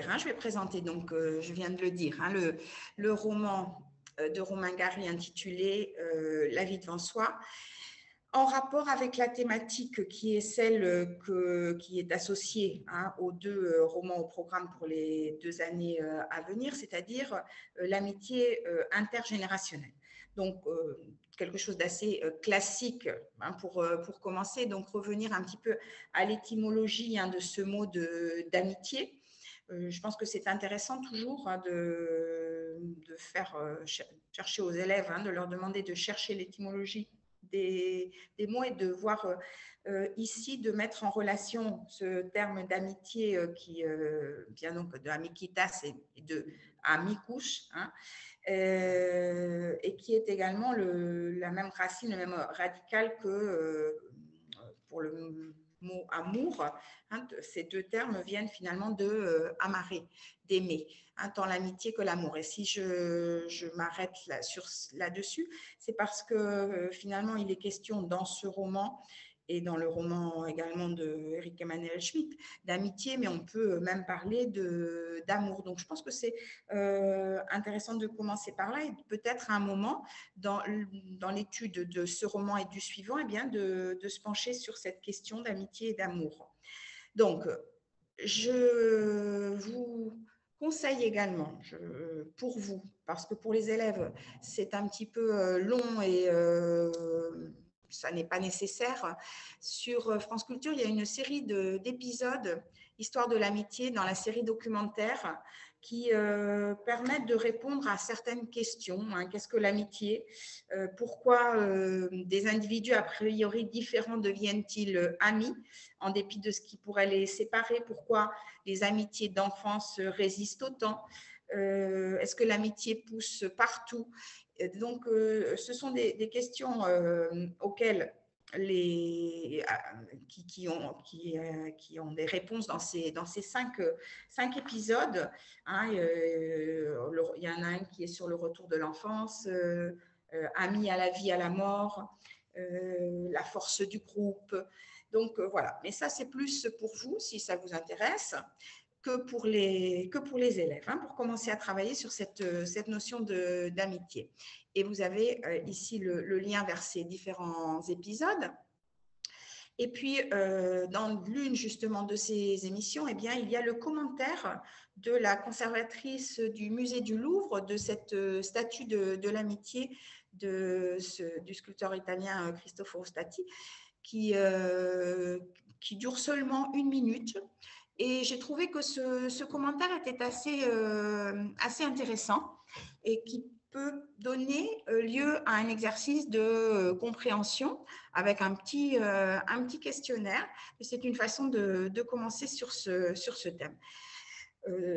faire, hein. Je vais présenter, donc je viens de le dire, hein, le roman de Romain Gary intitulé La vie devant soi, en rapport avec la thématique qui est celle qui est associée, hein, aux deux romans au programme pour les 2 années à venir, c'est-à-dire l'amitié intergénérationnelle. Donc, quelque chose d'assez classique, hein, pour commencer, donc revenir un petit peu à l'étymologie, hein, de ce mot d'amitié. Je pense que c'est intéressant toujours, hein, de faire chercher aux élèves, hein, de leur demander de chercher l'étymologie des mots et de voir ici, de mettre en relation ce terme d'amitié qui vient donc de amikitas et de amicus, hein, et qui est également la même racine, le même radical que pour le mot amour, hein. Ces deux termes viennent finalement de amarrer, d'aimer, hein, tant l'amitié que l'amour. Et si je m'arrête là-dessus, c'est parce que finalement, il est question dans ce roman et dans le roman également de Eric Emmanuel Schmitt, d'amitié, mais on peut même parler d'amour. Donc, je pense que c'est intéressant de commencer par là et peut-être à un moment, dans l'étude de ce roman et du suivant, eh bien, de se pencher sur cette question d'amitié et d'amour. Donc, je vous conseille également, pour vous, parce que pour les élèves, c'est un petit peu long et ça n'est pas nécessaire. Sur France Culture, il y a une série d'épisodes, Histoire de l'amitié, dans la série documentaire, qui permettent de répondre à certaines questions, hein. Qu'est-ce que l'amitié? Pourquoi des individus a priori différents deviennent-ils amis en dépit de ce qui pourrait les séparer? Pourquoi les amitiés d'enfance résistent autant? Est-ce que l'amitié pousse partout? Donc, ce sont des questions auxquelles qui ont des réponses dans ces cinq épisodes, hein. Il y en a un qui est sur le retour de l'enfance, amis à la vie, à la mort, la force du groupe. Donc, voilà. Mais ça, c'est plus pour vous, si ça vous intéresse, que pour les élèves, hein, pour commencer à travailler sur cette notion d'amitié. Et vous avez ici le lien vers ces différents épisodes. Et puis, dans l'une justement de ces émissions, eh bien, il y a le commentaire de la conservatrice du musée du Louvre de cette statue de l'amitié du sculpteur italien Cristoforo Stati, qui dure seulement 1 minute. Et j'ai trouvé que ce commentaire était assez intéressant et qui peut donner lieu à un exercice de compréhension avec un petit questionnaire. C'est une façon de commencer sur ce thème.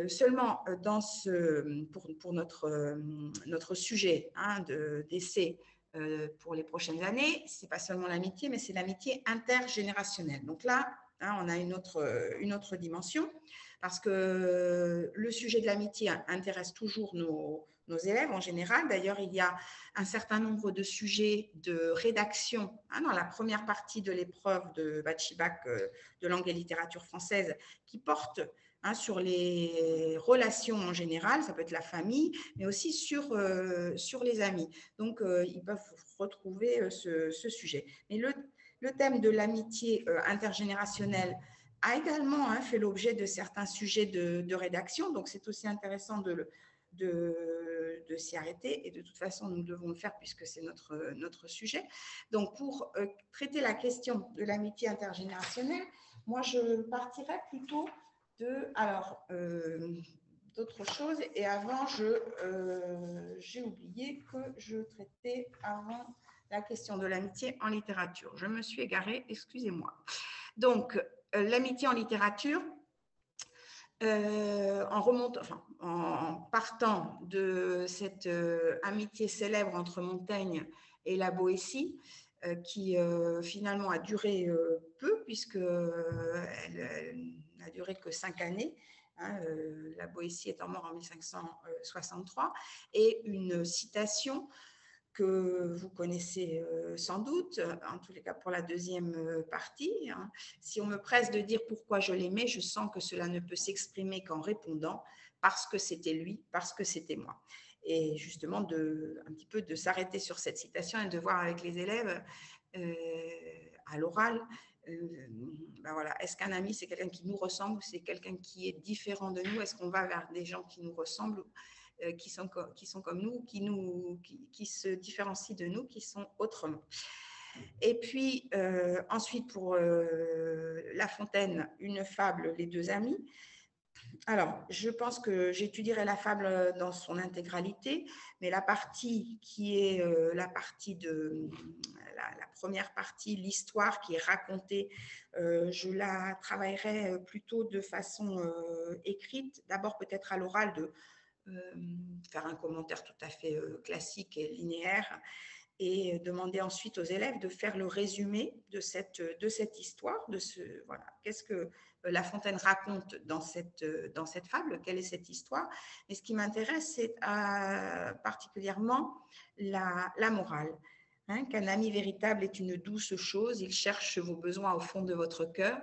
Seulement, pour notre sujet, hein, d'essai pour les prochaines années, ce n'est pas seulement l'amitié, mais c'est l'amitié intergénérationnelle. Donc là, hein, on a une autre dimension, parce que le sujet de l'amitié intéresse toujours nos élèves en général. D'ailleurs, il y a un certain nombre de sujets de rédaction, hein, dans la première partie de l'épreuve de Bac de langue et littérature française qui portent, hein, sur les relations en général, ça peut être la famille, mais aussi sur les amis. Donc, ils peuvent retrouver ce sujet. Mais le thème de l'amitié intergénérationnelle a également, hein, fait l'objet de certains sujets de rédaction. Donc, c'est aussi intéressant de s'y arrêter. Et de toute façon, nous devons le faire puisque c'est notre sujet. Donc, pour traiter la question de l'amitié intergénérationnelle, moi, je partirais plutôt d'autres choses. Et avant, j'ai oublié que je traitais avant la question de l'amitié en littérature. Je me suis égarée, excusez-moi. Donc, l'amitié en littérature, en partant de cette amitié célèbre entre Montaigne et la Boétie, qui finalement a duré peu, puisqu'elle n'a duré que 5 années. Hein, la Boétie étant mort en 1563, et une citation que vous connaissez sans doute, en tous les cas pour la deuxième partie. Hein. Si on me presse de dire pourquoi je l'aimais, je sens que cela ne peut s'exprimer qu'en répondant parce que c'était lui, parce que c'était moi. Et justement, un petit peu de s'arrêter sur cette citation et de voir avec les élèves à l'oral, ben voilà, est-ce qu'un ami, c'est quelqu'un qui nous ressemble ou c'est quelqu'un qui est différent de nous? Est-ce qu'on va vers des gens qui nous ressemblent, qui sont comme nous, qui se différencient de nous, qui sont autrement? Et puis, ensuite, pour La Fontaine, une fable, les deux amis. Alors, je pense que j'étudierai la fable dans son intégralité, mais la partie qui est la partie de la première partie, l'histoire qui est racontée, je la travaillerai plutôt de façon écrite, d'abord peut-être à l'oral, de faire un commentaire tout à fait classique et linéaire, et demander ensuite aux élèves de faire le résumé de cette histoire, voilà, qu'est-ce que La Fontaine raconte dans cette fable, quelle est cette histoire. Mais ce qui m'intéresse, c'est particulièrement la morale. Hein, qu'un ami véritable est une douce chose, il cherche vos besoins au fond de votre cœur,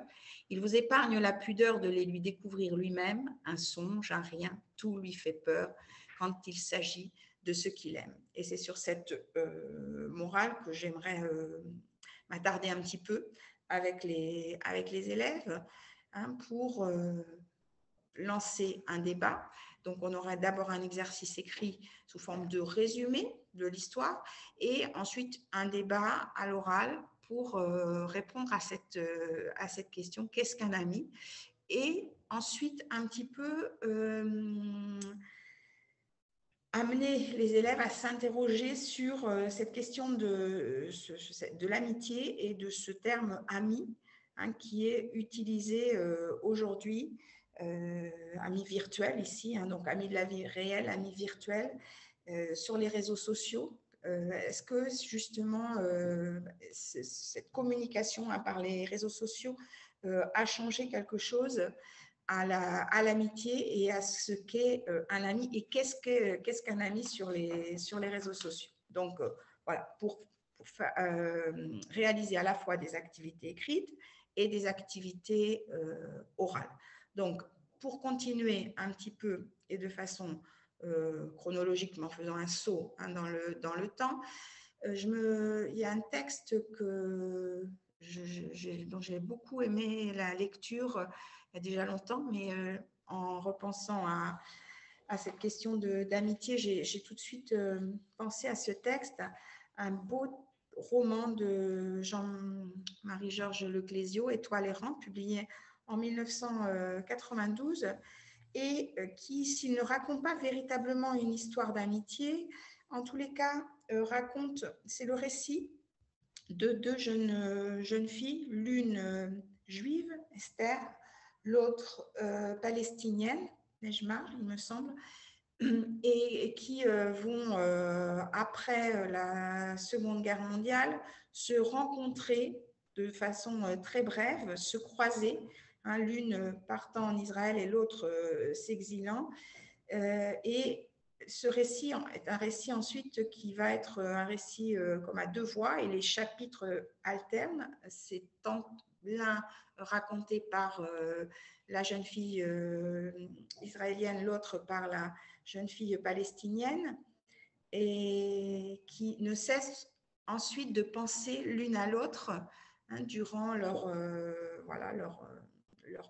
il vous épargne la pudeur de les lui découvrir lui-même, un songe, un rien, tout lui fait peur quand il s'agit de ce qu'il aime. Et c'est sur cette morale que j'aimerais m'attarder un petit peu avec les élèves, hein, pour lancer un débat. Donc, on aura d'abord un exercice écrit sous forme de résumé de l'histoire et ensuite un débat à l'oral pour répondre à cette question, qu'est-ce qu'un ami? Et ensuite, un petit peu amener les élèves à s'interroger sur cette question de l'amitié et de ce terme ami, hein, qui est utilisé aujourd'hui, ami virtuel ici, hein, donc ami de la vie réelle, ami virtuel, sur les réseaux sociaux. Est-ce que justement cette communication par les réseaux sociaux a changé quelque chose à l'amitié et à ce qu'est un ami et qu'est-ce qu'un ami sur les réseaux sociaux. Donc, voilà, pour réaliser à la fois des activités écrites et des activités orales. Donc, pour continuer un petit peu et de façon chronologique, mais en faisant un saut, hein, dans le temps, il y a un texte dont j'ai beaucoup aimé la lecture il y a déjà longtemps, mais en repensant à cette question d'amitié, j'ai tout de suite pensé à ce texte, un beau roman de Jean-Marie-Georges Leclésio, Étoile errante, publié en 1992, et qui, s'il ne raconte pas véritablement une histoire d'amitié, en tous les cas, c'est le récit de deux jeunes filles, l'une juive, Esther, l'autre palestinienne, Nejma, il me semble, et qui vont, après la Seconde Guerre mondiale, se rencontrer de façon très brève, se croiser, hein, l'une partant en Israël et l'autre s'exilant. Et ce récit est un récit ensuite qui va être un récit comme à deux voix et les chapitres alternent. C'est tant l'un raconté par la jeune fille israélienne, l'autre par la jeune fille palestinienne, et qui ne cessent ensuite de penser l'une à l'autre, hein, durant leur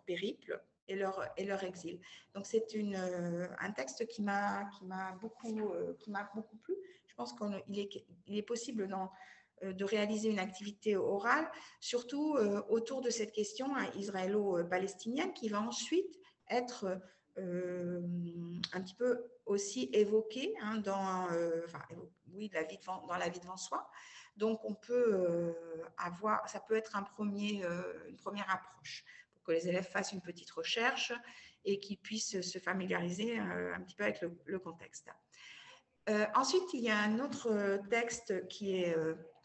périple et leur exil. Donc c'est un texte qui m'a beaucoup plu. Je pense qu'il est possible de réaliser une activité orale, surtout autour de cette question, hein, israélo-palestinienne, qui va ensuite être un petit peu aussi évoquée, hein, dans la vie devant soi. Donc on peut ça peut être une première approche pour que les élèves fassent une petite recherche et qu'ils puissent se familiariser un petit peu avec le contexte. Ensuite, il y a un autre texte qui est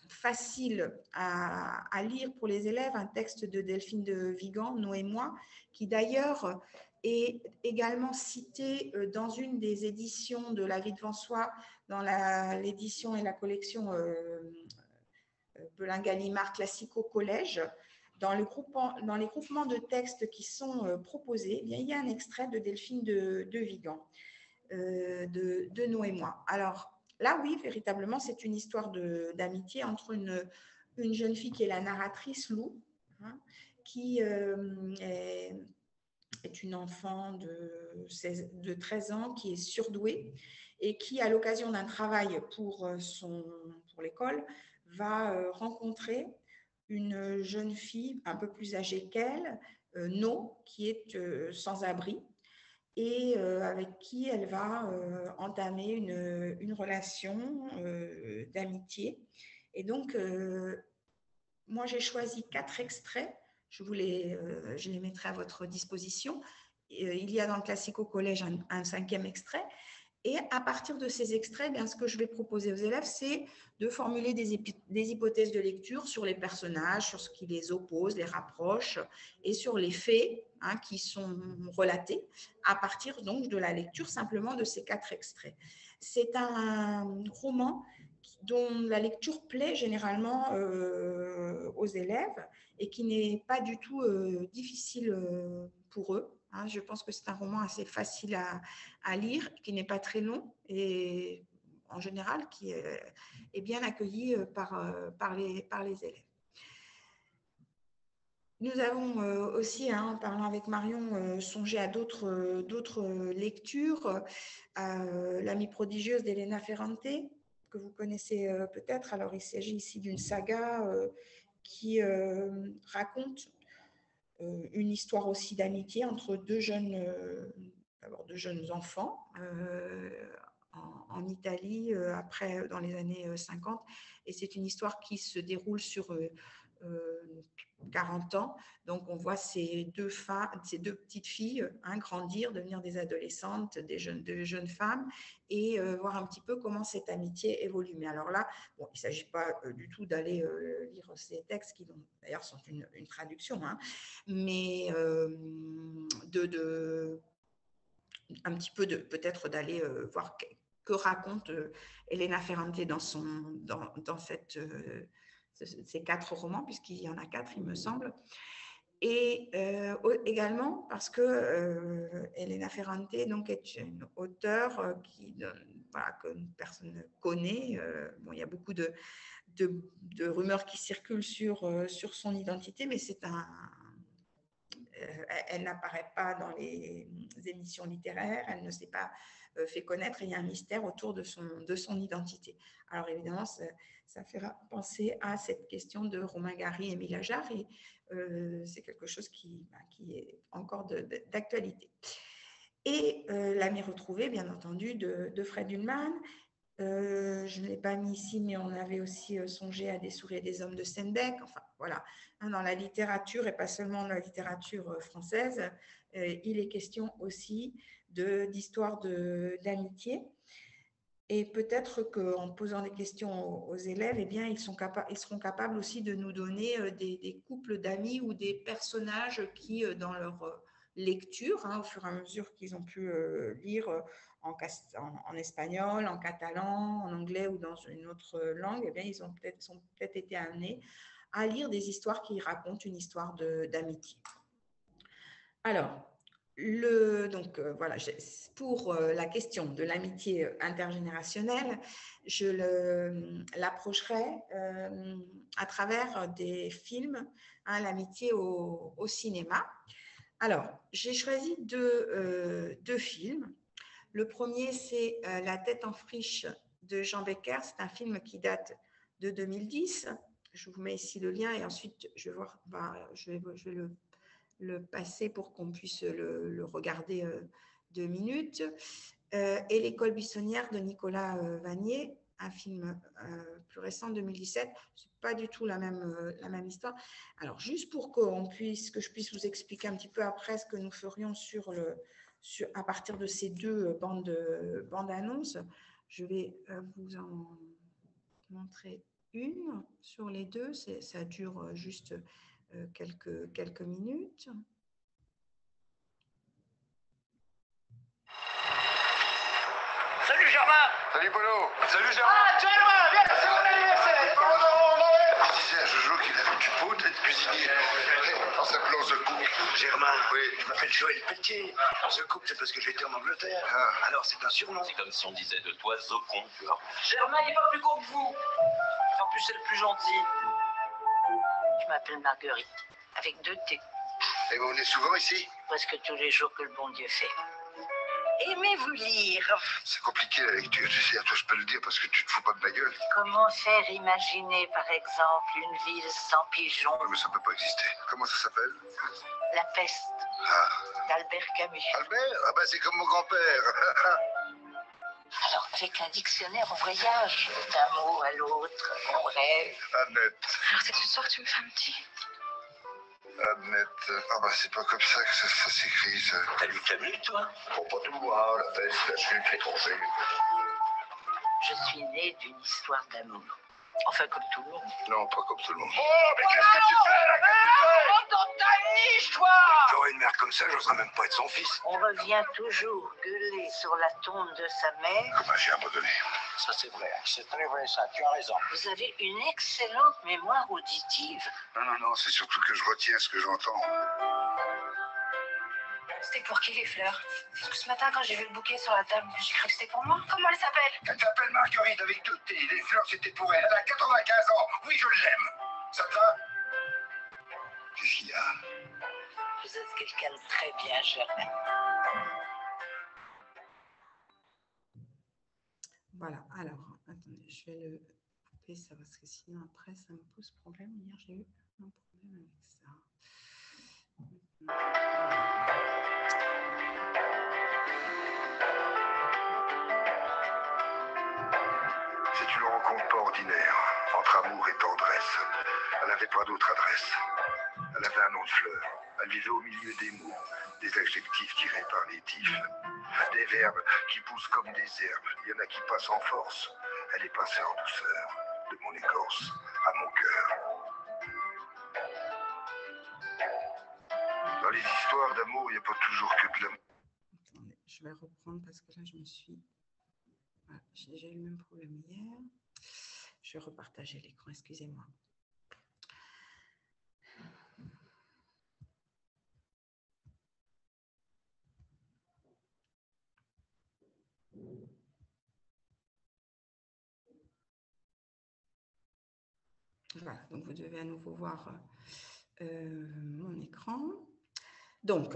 facile à lire pour les élèves, un texte de Delphine de Vigan, Nous et moi, qui d'ailleurs est également cité dans une des éditions de La vie devant soi, dans l'édition et la collection Belin-Gallimard classique au collège. Dans les groupements de textes qui sont proposés, eh bien, il y a un extrait de Delphine de Vigan, de Nous et moi. Alors là, oui, véritablement, c'est une histoire d'amitié entre une jeune fille qui est la narratrice, Lou, hein, qui est une enfant de 13 ans qui est surdouée et qui, à l'occasion d'un travail pour l'école, va rencontrer une jeune fille un peu plus âgée qu'elle, No, qui est sans-abri et avec qui elle va entamer une relation d'amitié. Et donc, moi, j'ai choisi 4 extraits. Je les mettrai à votre disposition. Il y a dans le classique au collège un 5e extrait. Et à partir de ces extraits, bien, ce que je vais proposer aux élèves, c'est de formuler des hypothèses de lecture sur les personnages, sur ce qui les oppose, les rapproche, et sur les faits qui sont relatés à partir donc de la lecture simplement de ces 4 extraits. C'est un roman dont la lecture plaît généralement aux élèves et qui n'est pas du tout difficile pour eux. Je pense que c'est un roman assez facile à lire, qui n'est pas très long et en général qui est bien accueilli par les élèves. Nous avons aussi, en parlant avec Marion, songé à d'autres lectures. L'amie prodigieuse d'Elena Ferrante, que vous connaissez peut-être. Alors, il s'agit ici d'une saga qui raconte une histoire aussi d'amitié entre deux jeunes enfants en Italie, dans les années 50. Et c'est une histoire qui se déroule sur 40 ans. Donc, on voit ces deux petites filles grandir, devenir des adolescentes, de jeunes femmes, et voir un petit peu comment cette amitié évolue. Mais alors là, bon, il ne s'agit pas du tout d'aller lire ces textes, qui d'ailleurs sont une traduction, mais un petit peu peut-être d'aller voir que raconte Elena Ferrante dans ces 4 romans, puisqu'il y en a 4, il me semble. Et également parce que Elena Ferrante donc, est une auteure que personne connaît. Bon, il y a beaucoup de rumeurs qui circulent sur son identité, mais elle n'apparaît pas dans les émissions littéraires, elle ne s'est pas fait connaître, et il y a un mystère autour de son identité. Alors évidemment, ça fait penser à cette question de Romain Gary et Émile Ajar, et c'est quelque chose qui est encore d'actualité. Et L'amie retrouvée, bien entendu, de Fred Ullmann. Je ne l'ai pas mis ici, mais on avait aussi songé à Des souris et des hommes de Steinbeck. Enfin, voilà, dans la littérature, et pas seulement dans la littérature française, il est question aussi d'histoire d'amitié. Et peut-être qu'en posant des questions aux élèves, eh bien, ils seront capables aussi de nous donner des couples d'amis ou des personnages qui, dans leur lecture, au fur et à mesure qu'ils ont pu lire en espagnol, en catalan, en anglais ou dans une autre langue, eh bien, ils sont peut-être été amenés à lire des histoires qui racontent une histoire d'amitié. Alors, voilà, pour la question de l'amitié intergénérationnelle, je l'approcherai à travers des films, l'amitié au cinéma. Alors, j'ai choisi deux films. Le premier, c'est La tête en friche de Jean Becker. C'est un film qui date de 2010. Je vous mets ici le lien et ensuite je vais le passer pour qu'on puisse le regarder 2 minutes. Et L'école buissonnière de Nicolas Vanier, un film plus récent, 2017. C'est pas du tout la même histoire. Alors, juste pour que je puisse vous expliquer un petit peu après ce que nous ferions à partir de ces deux bandes annonces, je vais vous en montrer une sur les deux. Ça dure juste quelques minutes. Salut Polo. Salut Germain. Ah, Germain, viens, c'est mon anniversaire. Je disais à Jojo qu'il avait du pot d'être cuisinier en s'appelant The Cook. Germain, Oui. je m'appelle Joël Pelletier. The Cook, c'est parce que j'étais en Angleterre. Ah. Alors c'est un surnom. C'est comme si on disait de toi Zocon, tu vois. Germain, il n'est pas plus con que vous. En plus, c'est le plus gentil. Je m'appelle Marguerite, avec 2 T. Et vous venez souvent ici? Presque tous les jours que le bon Dieu fait. Aimez-vous lire? C'est compliqué la lecture, tu sais, à toi je peux le dire parce que tu te fous pas de ma gueule. Comment faire imaginer, par exemple, une ville sans pigeons? Oui, mais ça peut pas exister. Comment ça s'appelle? La peste, Ah. d'Albert Camus. Albert? Ah bah c'est comme mon grand-père. Alors, avec un dictionnaire, on voyage d'un mot à l'autre, on rêve. Annette. Alors c'est ce soir que tu me fais un petit. Annette. Ah bah c'est pas comme ça que ça s'écrit, ça. T'as lu Camus, toi? Faut pas tout voir, la peste, la chute, l'étranger. Je suis née d'une histoire d'amour. Enfin, comme tout le monde. Non, pas comme tout le monde. Oh, mais qu'est-ce que tu fais là? Qu'est-ce que tu fais? Rentre dans ta niche, toi. J'aurais une mère comme ça, j'oserais même pas être son fils. On revient toujours gueuler sur la tombe de sa mère. Bah j'ai abandonné. Ça c'est vrai, c'est très vrai ça, tu as raison. Vous avez une excellente mémoire auditive. Non, c'est surtout que je retiens ce que j'entends. C'était pour qui les fleurs? Parce que ce matin, quand j'ai vu le bouquet sur la table, j'ai cru que c'était pour moi. Comment elle s'appelle? Elle s'appelle Marguerite avec 2 T. Les fleurs c'était pour elle. Elle a 95 ans. Oui, je l'aime. Ça te va? Qu'est-ce qu'il y a? Vous êtes quelqu'un de très bien, Germain. Voilà, alors, attendez, je vais le couper ça parce que sinon après ça me pose problème. Hier j'ai eu un problème avec ça. C'est une rencontre pas ordinaire, entre amour et tendresse. Elle n'avait pas d'autre adresse. Elle avait un nom de fleur. Elle vivait au milieu des mots, des adjectifs tirés par les tifs, des verbes qui poussent comme des herbes. Il y en a qui passent en force. Elle est passée en douceur, de mon écorce à mon cœur. Dans les histoires d'amour, il n'y a pas toujours que de l'amour. Attendez, je vais reprendre parce que là je me suis... Voilà, j'ai déjà eu le même problème hier. Je vais repartager l'écran, excusez-moi. Voilà, donc vous devez à nouveau voir mon écran. Donc,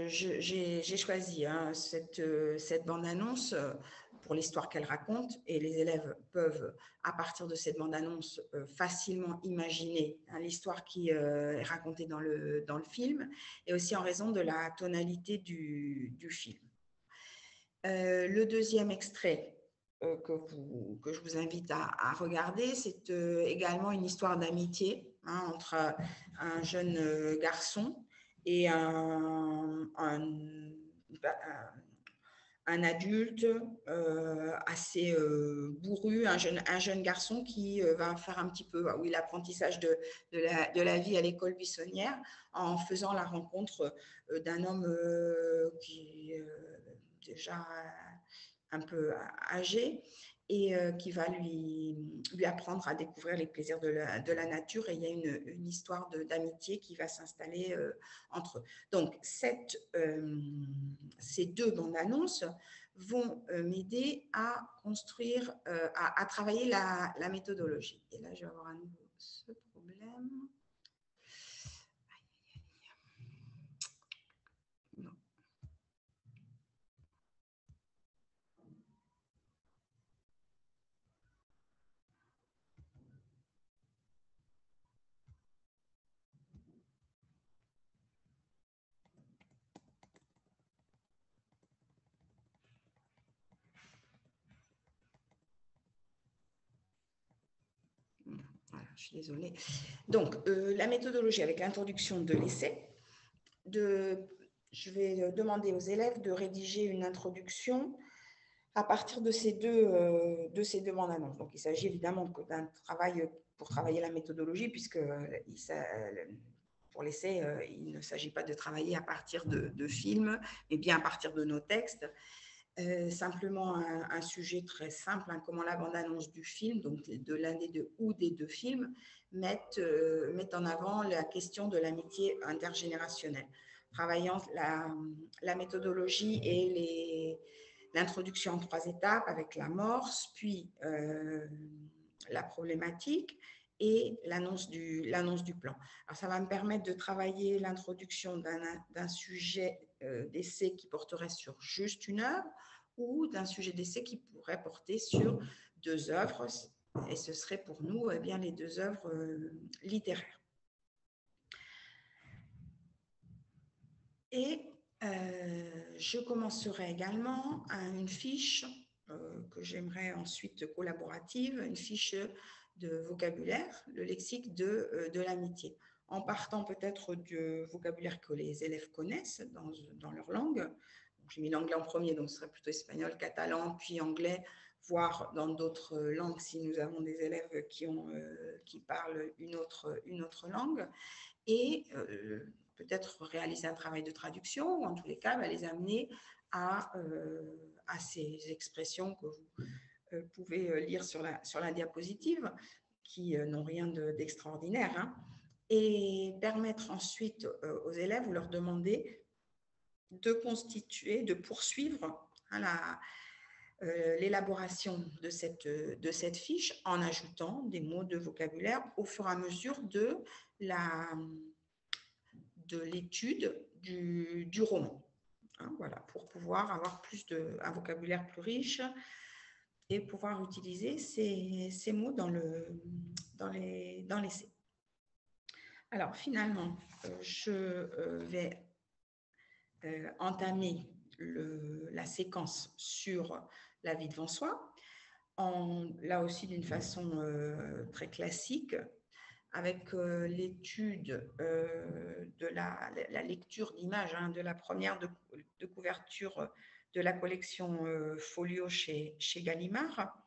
j'ai choisi cette bande-annonce pour l'histoire qu'elle raconte et les élèves peuvent, à partir de cette bande-annonce, facilement imaginer l'histoire qui est racontée dans le film et aussi en raison de la tonalité du film. Le deuxième extrait que je vous invite à regarder, c'est également une histoire d'amitié entre un jeune garçon et un adulte assez bourru, un jeune garçon qui va faire un petit peu l'apprentissage de la vie à l'école buissonnière en faisant la rencontre d'un homme qui est déjà un peu âgé et qui va lui apprendre à découvrir les plaisirs de la nature. Et il y a une histoire d'amitié qui va s'installer entre eux. Donc, ces 2 bandes annonces vont m'aider à construire, à travailler la méthodologie. Et là, je vais avoir à nouveau ce problème. Non. Voilà, je suis désolée. Donc, la méthodologie avec l'introduction de l'essai. Je vais demander aux élèves de rédiger une introduction à partir de ces deux bandes annonces. Donc, il s'agit évidemment d'un travail pour travailler la méthodologie, puisque pour l'essai, il ne s'agit pas de travailler à partir de films, mais bien à partir de nos textes. Simplement un sujet très simple, hein, comment la bande-annonce du film, donc de l'un des deux ou des deux films, met en avant la question de l'amitié intergénérationnelle, travaillant la méthodologie et l'introduction en 3 étapes avec l'amorce, puis la problématique et l'annonce du plan. Alors, ça va me permettre de travailler l'introduction d'un sujet d'essai qui porterait sur juste une œuvre ou d'un sujet d'essai qui pourrait porter sur 2 œuvres, et ce serait pour nous bien les 2 œuvres littéraires. Et je commencerai également une fiche que j'aimerais ensuite collaborative, une fiche de vocabulaire, le lexique de l'amitié, en partant peut-être du vocabulaire que les élèves connaissent dans leur langue. J'ai mis l'anglais en premier, donc ce serait plutôt espagnol, catalan, puis anglais, voire dans d'autres langues si nous avons des élèves qui parlent une autre langue. Et peut-être réaliser un travail de traduction, ou en tous les cas, les amener à ces expressions que vous pouvez lire sur la diapositive, qui n'ont rien d'extraordinaire, hein, et permettre ensuite aux élèves, vous leur demandez de poursuivre l'élaboration de cette fiche en ajoutant des mots de vocabulaire au fur et à mesure de l'étude du roman. Hein, voilà, pour pouvoir avoir un vocabulaire plus riche et pouvoir utiliser ces mots dans l'essai. Alors, finalement, je vais entamer la séquence sur la vie devant soi, là aussi d'une façon très classique, avec l'étude de la lecture d'images, hein, de la première de couverture de la collection Folio chez Gallimard,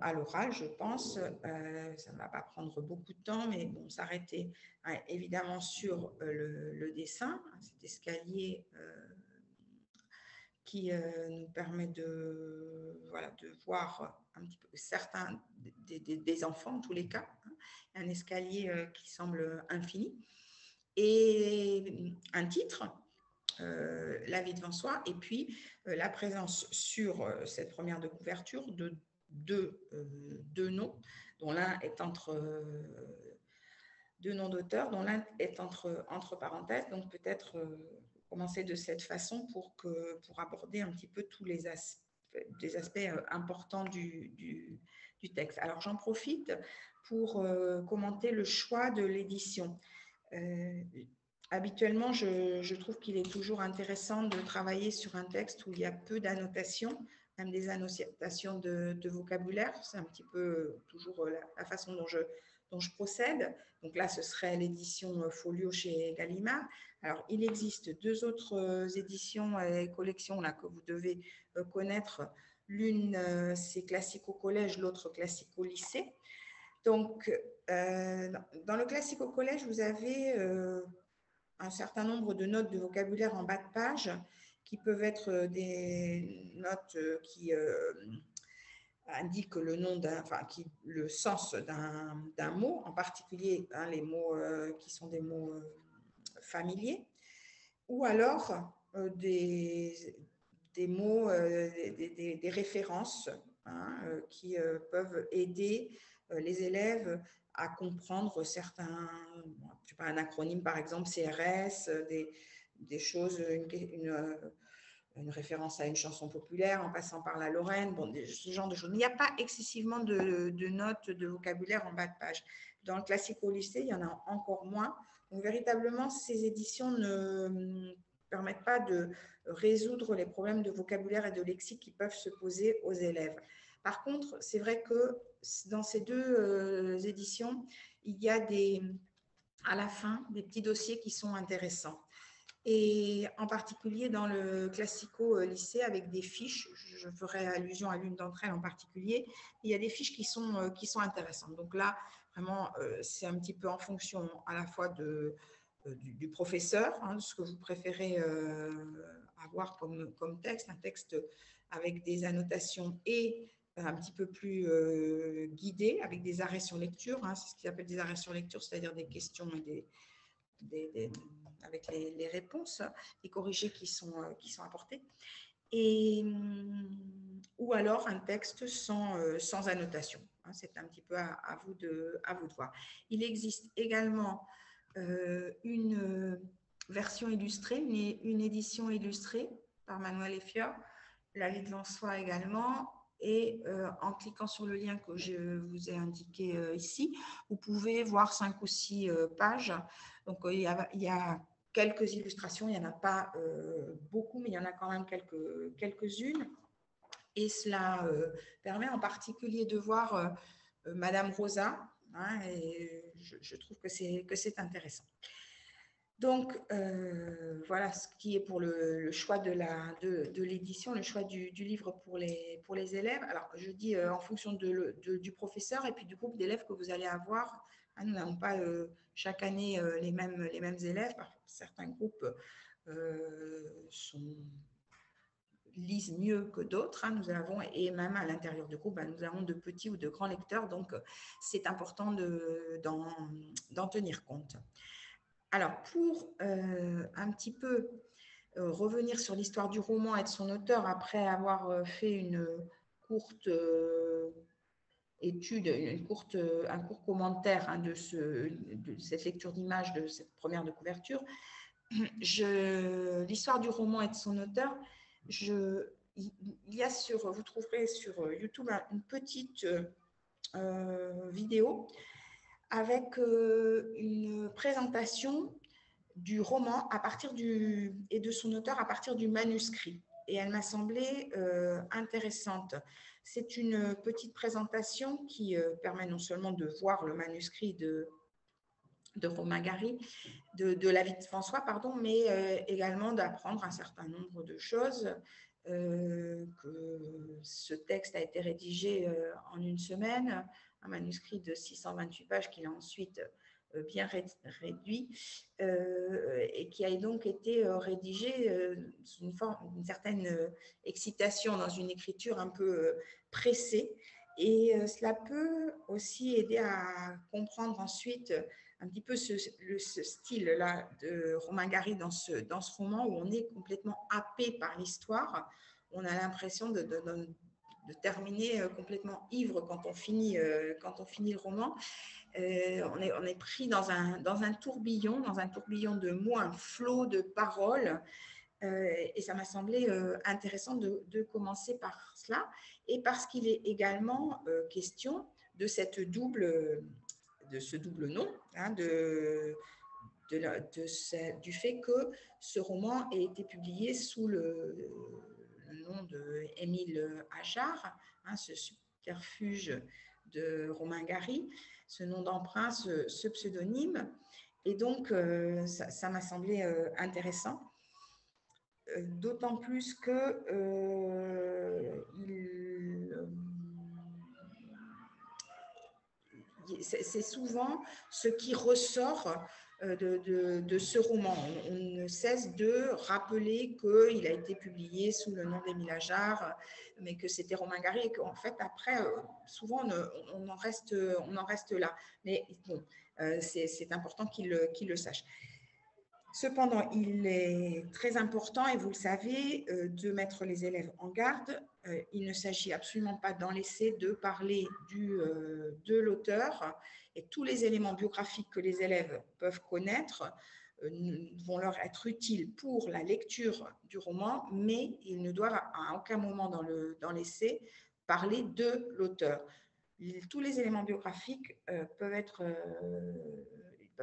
à l'oral, je pense. Ça ne va pas prendre beaucoup de temps, mais bon, s'arrêter évidemment sur le dessin, cet escalier qui nous permet de voir un petit peu certains des enfants, en tous les cas, hein, un escalier qui semble infini, et un titre, La vie devant soi, et puis la présence sur cette première de couverture de deux noms, dont l'un est deux noms d'auteurs, dont l'un est entre parenthèses, donc peut-être commencer de cette façon pour aborder un petit peu tous les aspects importants du texte. Alors, j'en profite pour commenter le choix de l'édition. Habituellement, je trouve qu'il est toujours intéressant de travailler sur un texte où il y a peu d'annotations, même des annotations de vocabulaire. C'est un petit peu toujours la façon dont je procède. Donc là, ce serait l'édition Folio chez Gallimard. Alors, il existe 2 autres éditions et collections là, que vous devez connaître. L'une, c'est classique au collège, l'autre classique au lycée. Donc, dans le classique au collège, vous avez un certain nombre de notes de vocabulaire en bas de page qui peuvent être des notes qui indiquent le sens d'un mot, en particulier hein, les mots qui sont des mots familiers, ou alors des mots, des références hein, qui peuvent aider les élèves à comprendre certains, je sais pas, un acronyme par exemple, CRS, des choses, une référence à une chanson populaire en passant par la Lorraine, bon, ce genre de choses. Mais il n'y a pas excessivement de notes de vocabulaire en bas de page. Dans le classique au lycée, il y en a encore moins. Donc, véritablement, ces éditions ne permettent pas de résoudre les problèmes de vocabulaire et de lexique qui peuvent se poser aux élèves. Par contre, c'est vrai que dans ces 2 éditions, il y a à la fin des petits dossiers qui sont intéressants. Et en particulier dans le classico-lycée avec des fiches, je ferai allusion à l'une d'entre elles en particulier, il y a des fiches qui sont intéressantes. Donc là, vraiment, c'est un petit peu en fonction à la fois du professeur, hein, de ce que vous préférez avoir comme texte, un texte avec des annotations et un petit peu plus guidé, avec des arrêts sur lecture, hein, c'est ce qu'ils appellent des arrêts sur lecture, c'est-à-dire des questions et avec les réponses, les corrigés qui sont apportés. Ou alors un texte sans annotation. C'est un petit peu à vous de voir. Il existe également une version illustrée, une édition illustrée par Manuel Effior, La vie devant soi également. Et en cliquant sur le lien que je vous ai indiqué ici, vous pouvez voir 5 ou 6 pages. Donc, il y a quelques illustrations, il n'y en a pas beaucoup, mais il y en a quand même quelques-unes. Et cela permet en particulier de voir Madame Rosa, hein, et je trouve que c'est intéressant. Donc, voilà ce qui est pour le choix de l'édition, le choix du livre pour les élèves. Alors, je dis en fonction du professeur et puis du groupe d'élèves que vous allez avoir. Hein, nous n'avons pas chaque année les mêmes élèves. Certains groupes lisent mieux que d'autres. Hein, nous avons, et même à l'intérieur du groupe, nous avons de petits ou de grands lecteurs. Donc, c'est important d'en tenir compte. Alors, pour un petit peu revenir sur l'histoire du roman et de son auteur, après avoir fait une courte étude, un court commentaire hein, de cette lecture d'images, de cette première de couverture, l'histoire du roman et de son auteur, vous trouverez sur YouTube une petite vidéo avec une présentation du roman et de son auteur à partir du manuscrit. Et elle m'a semblé intéressante. C'est une petite présentation qui permet non seulement de voir le manuscrit de Romain Gary, de La vie de François, pardon, mais également d'apprendre un certain nombre de choses. Que ce texte a été rédigé en une semaine, un manuscrit de 628 pages qu'il a ensuite bien réduit et qui a donc été rédigé sous une certaine excitation, dans une écriture un peu pressée. Et cela peut aussi aider à comprendre ensuite un petit peu ce style-là de Romain Gary dans ce roman où on est complètement happé par l'histoire. On a l'impression de terminer complètement ivre quand on finit le roman. On est pris dans un tourbillon de mots, un flot de paroles. Et ça m'a semblé intéressant de commencer par cela, et parce qu'il est également question de ce double nom, hein, du fait que ce roman ait été publié sous le nom d'Émile Ajar, hein, ce subterfuge de Romain Gary, ce nom d'emprunt, ce pseudonyme. Et donc, ça m'a semblé intéressant. D'autant plus que c'est souvent ce qui ressort de ce roman. On ne cesse de rappeler qu'il a été publié sous le nom d'Émile Ajar, mais que c'était Romain Gary, et qu'en fait, après, souvent, on en reste là. Mais bon, c'est important qu'il le sache. Cependant, il est très important, et vous le savez, de mettre les élèves en garde. Il ne s'agit absolument pas dans l'essai de parler de l'auteur, et tous les éléments biographiques que les élèves peuvent connaître vont leur être utiles pour la lecture du roman, mais ils ne doivent à aucun moment dans l'essai parler de l'auteur. Tous les éléments biographiques peuvent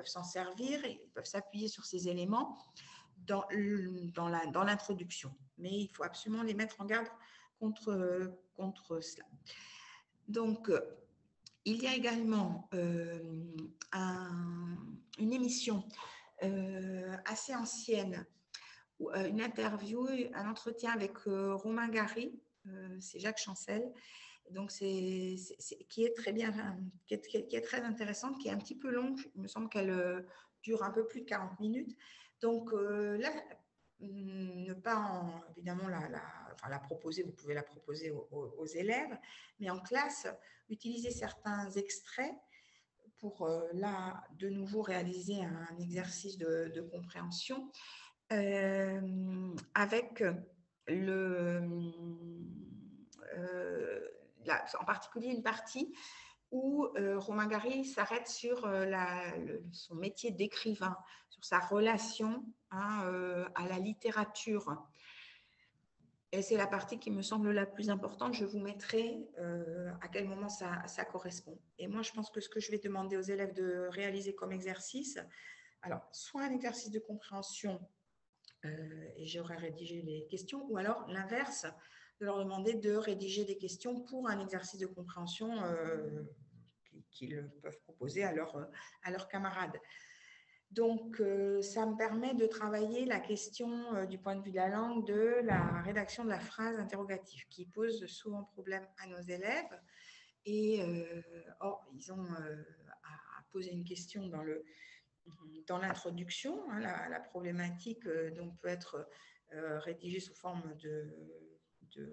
s'en servir, ils peuvent s'appuyer sur ces éléments dans l'introduction. Mais il faut absolument les mettre en garde contre cela. Donc, il y a également une émission assez ancienne, une interview, un entretien avec Romain Gary, c'est Jacques Chancel, donc qui est très bien, qui est très intéressante, qui est un petit peu longue. Il me semble qu'elle dure un peu plus de 40 minutes. Donc là, ne pas évidemment la proposer, vous pouvez la proposer aux élèves, mais en classe, utiliser certains extraits pour là, de nouveau, réaliser un exercice de compréhension avec en particulier une partie où Romain Gary s'arrête sur son métier d'écrivain, sur sa relation à la littérature. Et c'est la partie qui me semble la plus importante. Je vous mettrai à quel moment ça correspond. Et moi, je pense que ce que je vais demander aux élèves de réaliser comme exercice, alors, soit un exercice de compréhension, et j'aurai rédigé les questions, ou alors l'inverse, de leur demander de rédiger des questions pour un exercice de compréhension qu'ils peuvent proposer à leurs camarades. Donc, ça me permet de travailler la question du point de vue de la langue de la rédaction de la phrase interrogative qui pose souvent problème à nos élèves. Et ils ont à poser une question dans l'introduction. La problématique donc, peut être rédigée sous forme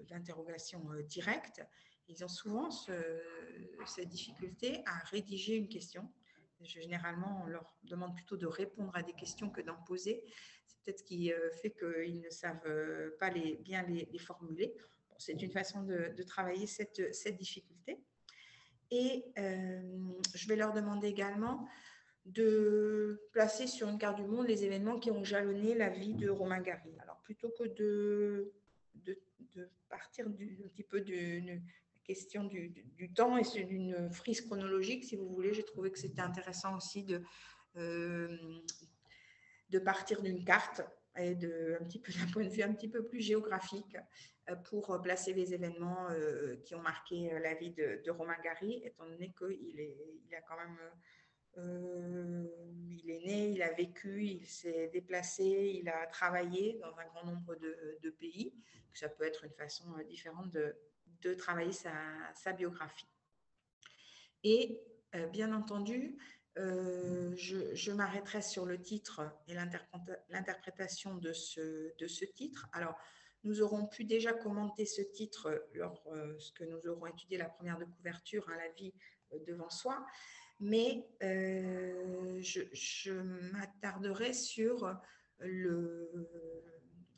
d'interrogation directe. Ils ont souvent cette difficulté à rédiger une question. Généralement, on leur demande plutôt de répondre à des questions que d'en poser. C'est peut-être ce qui fait qu'ils ne savent pas bien les formuler. Bon, c'est une façon de travailler cette difficulté. Et je vais leur demander également de placer sur une carte du monde les événements qui ont jalonné la vie de Romain Gary. Alors, plutôt que de partir un petit peu d'une question du temps et d'une frise chronologique, si vous voulez, j'ai trouvé que c'était intéressant aussi de partir d'une carte et un petit peu d'un point de vue un petit peu plus géographique pour placer les événements qui ont marqué la vie de Romain Gary, étant donné qu'il a quand même il est né, il a vécu, il s'est déplacé, il a travaillé dans un grand nombre de pays. Ça peut être une façon différente de travailler sa biographie. Et bien entendu, je m'arrêterai sur le titre et l'interprétation de ce titre. Alors, nous aurons pu déjà commenter ce titre lorsque nous aurons étudié la première de couverture, La vie devant soi. Mais je m'attarderai sur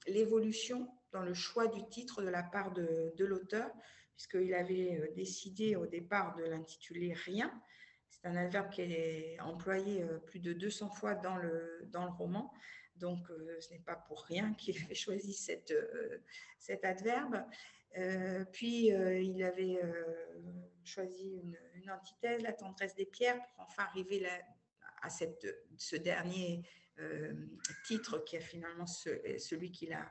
l'évolution dans le choix du titre de la part de l'auteur, puisqu'il avait décidé au départ de l'intituler « Rien ». C'est un adverbe qui est employé plus de 200 fois dans le roman, donc ce n'est pas pour rien qu'il avait choisi cet adverbe. Puis il avait choisi une antithèse, la tendresse des pierres, pour enfin arriver à ce dernier titre qui est finalement celui qu'il a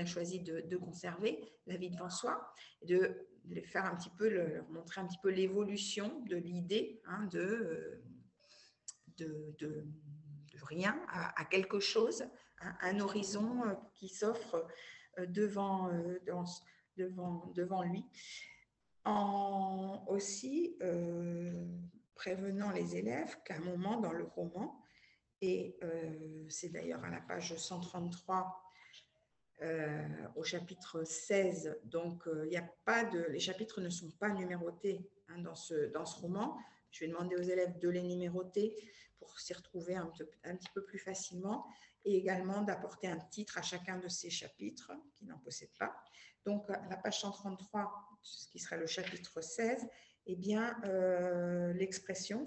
choisi de conserver, La vie devant soi, de les faire un petit peu, leur montrer un petit peu l'évolution de l'idée de rien à quelque chose, un horizon qui s'offre devant lui, en aussi prévenant les élèves qu'à un moment dans le roman, et c'est d'ailleurs à la page 133 au chapitre 16, donc les chapitres ne sont pas numérotés dans ce roman. Je vais demander aux élèves de les numéroter pour s'y retrouver un petit peu plus facilement, et également d'apporter un titre à chacun de ces chapitres qui n'en possèdent pas. Donc, à la page 133, ce qui serait le chapitre 16, eh bien, l'expression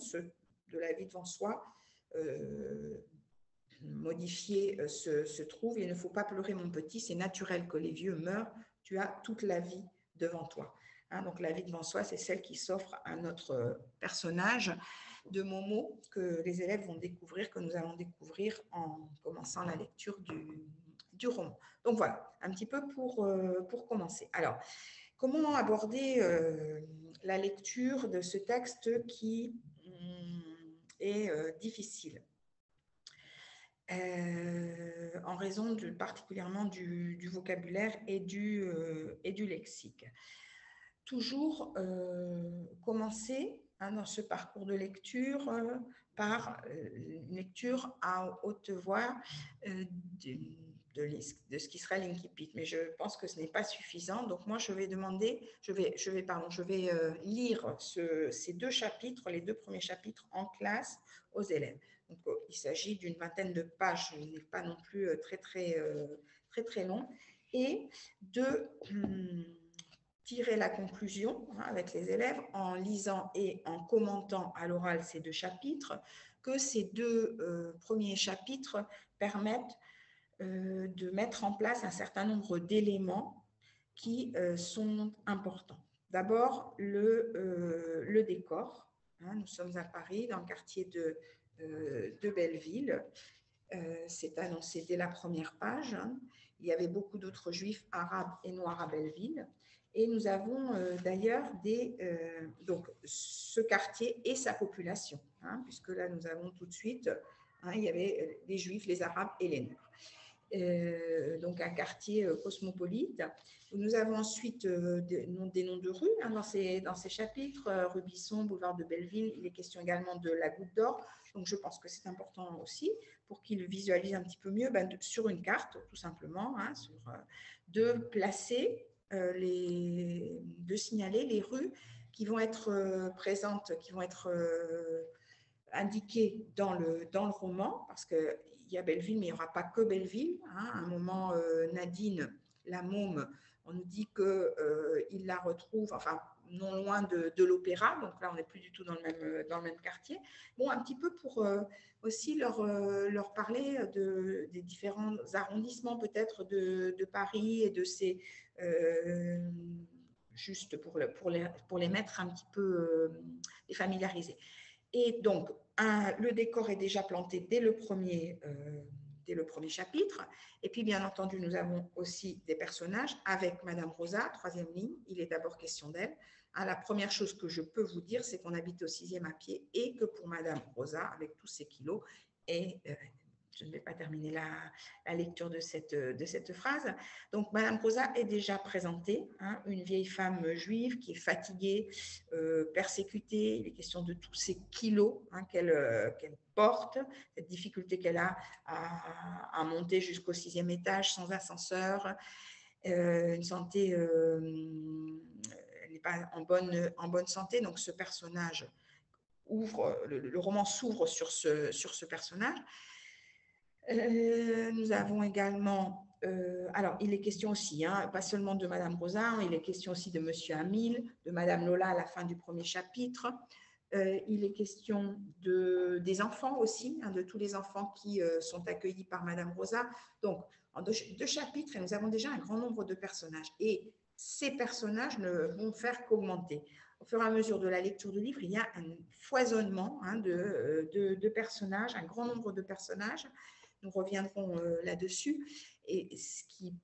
de la vie devant soi modifiée se trouve. Il ne faut pas pleurer, mon petit, c'est naturel que les vieux meurent, tu as toute la vie devant toi. Donc, la vie devant soi, c'est celle qui s'offre à notre personnage de Momo, que les élèves vont découvrir, que nous allons découvrir en commençant la lecture du roman. Donc voilà, un petit peu pour commencer. Alors, comment aborder la lecture de ce texte qui est difficile en raison particulièrement du vocabulaire et du lexique. Toujours commencer dans ce parcours de lecture par une lecture à haute voix de ce qui sera l'incipit, mais je pense que ce n'est pas suffisant. Donc moi, je vais lire ces 2 chapitres, les 2 premiers chapitres en classe aux élèves. Donc, il s'agit d'une vingtaine de pages, ce n'est pas non plus très long, et de tirer la conclusion avec les élèves en lisant et en commentant à l'oral ces 2 chapitres, que ces 2 premiers chapitres permettent de mettre en place un certain nombre d'éléments qui sont importants. D'abord, le décor. Nous sommes à Paris, dans le quartier de Belleville. C'est annoncé dès la première page. Il y avait beaucoup d'autres juifs arabes et noirs à Belleville. Et nous avons d'ailleurs donc ce quartier et sa population, puisque là, nous avons tout de suite, il y avait les juifs, les arabes et les noirs. Donc un quartier cosmopolite. Nous avons ensuite des noms de rues dans ces chapitres, rue Bisson, boulevard de Belleville. Il est question également de la Goutte d'Or. Donc je pense que c'est important aussi pour qu'ils visualisent un petit peu mieux sur une carte, tout simplement, de placer, de signaler les rues qui vont être présentes, qui vont être indiquées dans le roman, parce que il y a Belleville, mais il n'y aura pas que Belleville. À un moment, Nadine, la môme, on nous dit qu'il la retrouve, enfin, non loin de l'opéra. Donc là, on n'est plus du tout dans le même quartier. Bon, un petit peu pour aussi leur parler des différents arrondissements, peut-être, de Paris et de ces... juste pour les mettre un petit peu, les familiariser. Et donc, le décor est déjà planté dès le premier chapitre. Et puis, bien entendu, nous avons aussi des personnages avec Madame Rosa, 3e ligne. Il est d'abord question d'elle. La première chose que je peux vous dire, c'est qu'on habite au 6e à pied et que pour Madame Rosa, avec tous ses kilos, et je ne vais pas terminer la lecture de cette phrase. Donc, Madame Rosa est déjà présentée, une vieille femme juive qui est fatiguée, persécutée. Il est question de tous ces kilos qu'elle porte, cette difficulté qu'elle a à monter jusqu'au 6e étage sans ascenseur, une santé, elle n'est pas en bonne santé. Donc, ce personnage le roman s'ouvre sur ce personnage. Nous avons également, alors il est question aussi, pas seulement de Madame Rosa, il est question aussi de Monsieur Amil, de Madame Lola à la fin du premier chapitre. Il est question des enfants aussi, de tous les enfants qui sont accueillis par Madame Rosa. Donc, en 2 chapitres, et nous avons déjà un grand nombre de personnages. Et ces personnages ne vont faire qu'augmenter. Au fur et à mesure de la lecture du livre, il y a un foisonnement de personnages, un grand nombre de personnages. Nous reviendrons là-dessus, et ce qui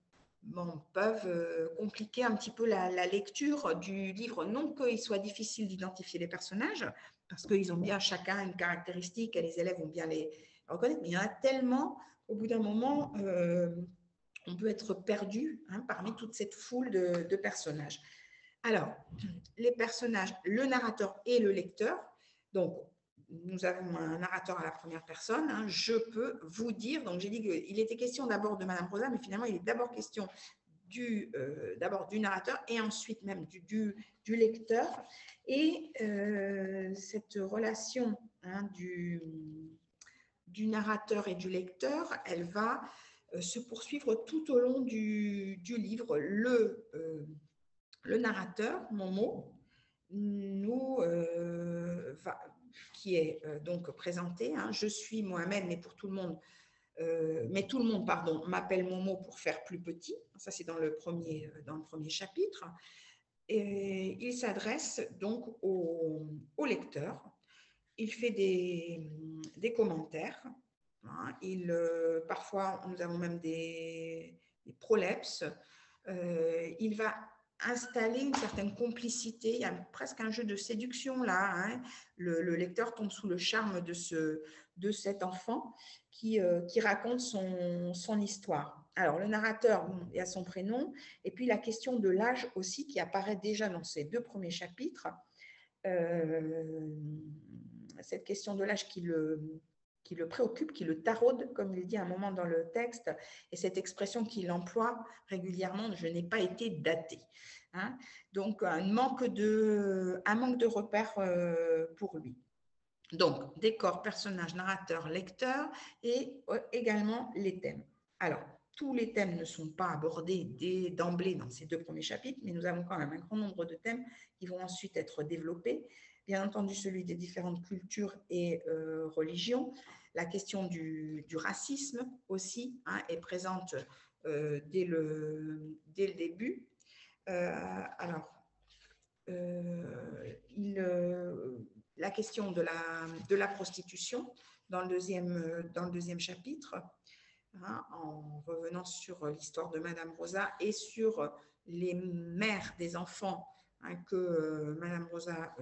peuvent compliquer un petit peu la lecture du livre. Non qu'il soit difficile d'identifier les personnages, parce qu'ils ont bien chacun une caractéristique et les élèves vont bien les reconnaître, mais il y en a tellement, au bout d'un moment, on peut être perdu parmi toute cette foule de personnages. Alors, les personnages, le narrateur et le lecteur, donc nous avons un narrateur à la première personne, je peux vous dire, donc j'ai dit qu'il était question d'abord de Madame Rosa, mais finalement il est d'abord question d'abord du narrateur et ensuite même du lecteur. Et cette relation du narrateur et du lecteur, elle va se poursuivre tout au long du livre. Le narrateur, Momo, qui est donc présenté. Je suis Mohamed, mais tout le monde, m'appelle Momo pour faire plus petit. Ça, c'est dans le premier chapitre. Et il s'adresse donc au lecteur. Il fait des commentaires. Parfois, nous avons même des prolepses. Il va installer une certaine complicité, il y a presque un jeu de séduction là, le lecteur tombe sous le charme de cet enfant qui raconte son histoire. Alors le narrateur, il y a son prénom, et puis la question de l'âge aussi qui apparaît déjà dans ces 2 premiers chapitres, cette question de l'âge qui le le préoccupe, qui le taraude, comme il dit à un moment dans le texte, et cette expression qu'il emploie régulièrement, je n'ai pas été daté. Hein. Donc, un manque de repères pour lui. Donc, décor, personnage, narrateur, lecteur et également les thèmes. Alors, tous les thèmes ne sont pas abordés d'emblée dans ces 2 premiers chapitres, mais nous avons quand même un grand nombre de thèmes qui vont ensuite être développés. Bien entendu, celui des différentes cultures et religions. La question du racisme aussi est présente dès le début. La question de la prostitution dans le deuxième chapitre, en revenant sur l'histoire de Madame Rosa et sur les mères des enfants que Madame Rosa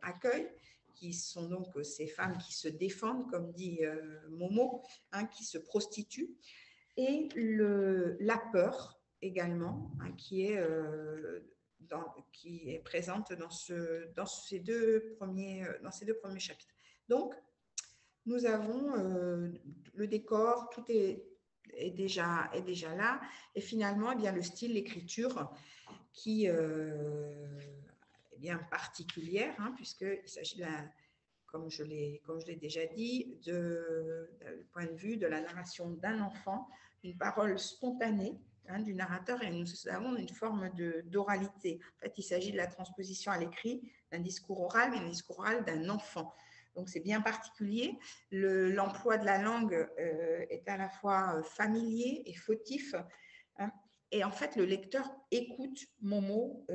accueille, qui sont donc ces femmes qui se défendent, comme dit Momo, qui se prostituent, et la peur également, qui est présente dans ces deux premiers chapitres. Donc, nous avons le décor, tout est déjà là, et finalement, eh bien, le style, l'écriture qui est bien particulière, puisqu'il s'agit, comme je l'ai déjà dit, du point de vue de la narration d'un enfant, une parole spontanée du narrateur, et nous avons une forme d'oralité. En fait, il s'agit de la transposition à l'écrit d'un discours oral, mais un discours oral d'un enfant. Donc, c'est bien particulier. L'emploi de la langue est à la fois familier et fautif. Et en fait, le lecteur écoute Momo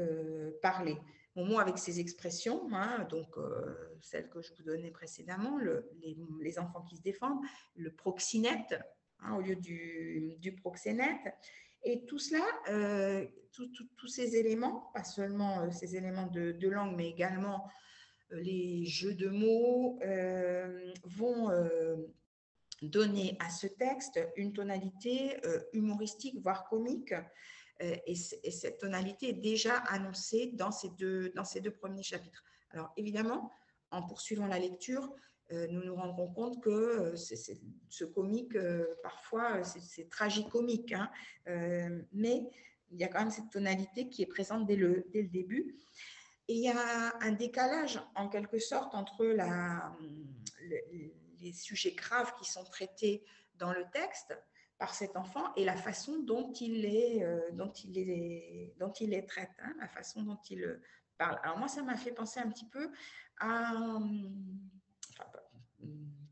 parler. Momo avec ses expressions, donc celles que je vous donnais précédemment, les enfants qui se défendent, le proxénète au lieu du proxénète. Et tout cela, tous ces éléments, pas seulement ces éléments de langue, mais également les jeux de mots vont donner à ce texte une tonalité humoristique, voire comique. Et cette tonalité est déjà annoncée dans ces deux premiers chapitres. Alors évidemment, en poursuivant la lecture, nous nous rendrons compte que ce comique, parfois, c'est tragicomique, mais il y a quand même cette tonalité qui est présente dès le début. Et il y a un décalage, en quelque sorte, entre les sujets graves qui sont traités dans le texte par cet enfant et la façon dont il les traite, la façon dont il parle. Alors moi, ça m'a fait penser un petit peu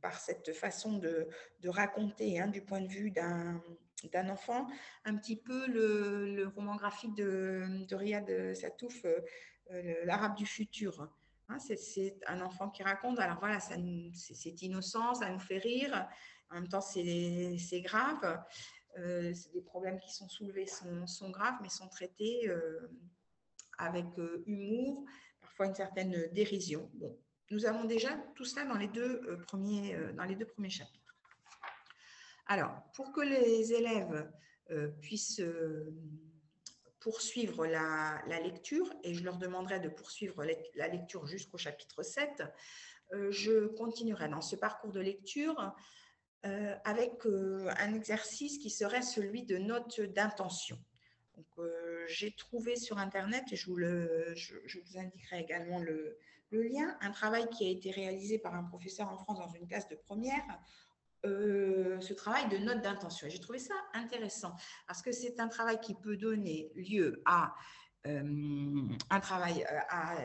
par cette façon de raconter du point de vue d'un enfant, un petit peu le roman graphique de Riyad Sattouf, L'Arabe du futur. C'est un enfant qui raconte, alors voilà, c'est innocent, ça nous fait rire, en même temps c'est grave, les problèmes qui sont soulevés sont graves, mais sont traités avec humour, parfois une certaine dérision. Bon, nous avons déjà tout cela dans les deux premiers chapitres. Alors, pour que les élèves puissent poursuivre la lecture, et je leur demanderai de poursuivre la lecture jusqu'au chapitre 7, je continuerai dans ce parcours de lecture avec un exercice qui serait celui de notes d'intention. Donc, j'ai trouvé sur Internet, et je vous indiquerai également le lien, un travail qui a été réalisé par un professeur en France dans une classe de première, ce travail de notes d'intention. J'ai trouvé ça intéressant parce que c'est un travail qui peut donner lieu à un travail, à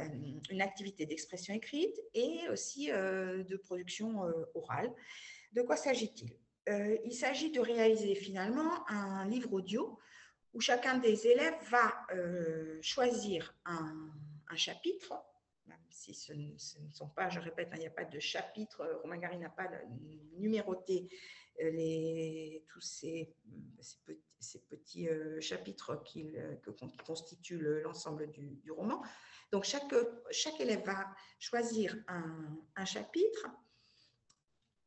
une activité d'expression écrite et aussi de production orale. De quoi s'agit-il ? Il s'agit de réaliser finalement un livre audio où chacun des élèves va choisir un chapitre, même si ce ne sont pas, je répète, il n'y a pas de chapitre, Romain Gary n'a pas numéroté tous ces petits chapitres qui constituent l'ensemble du roman. Donc, chaque élève va choisir un chapitre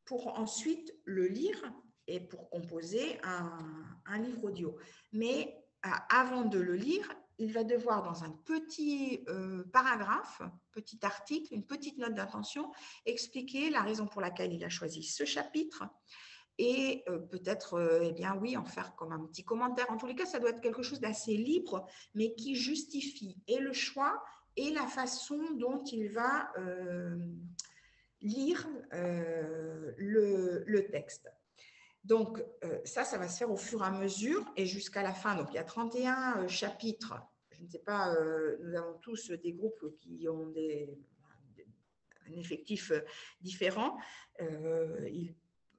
pour ensuite le lire et pour composer un livre audio. Mais avant de le lire, il va devoir, dans un petit paragraphe, petit article, une petite note d'intention, expliquer la raison pour laquelle il a choisi ce chapitre et peut-être, eh bien oui, en faire comme un petit commentaire. En tous les cas, ça doit être quelque chose d'assez libre, mais qui justifie et le choix et la façon dont il va lire le texte. Donc, ça va se faire au fur et à mesure et jusqu'à la fin. Donc, il y a 31 chapitres. Je ne sais pas, nous avons tous des groupes qui ont un effectif différent.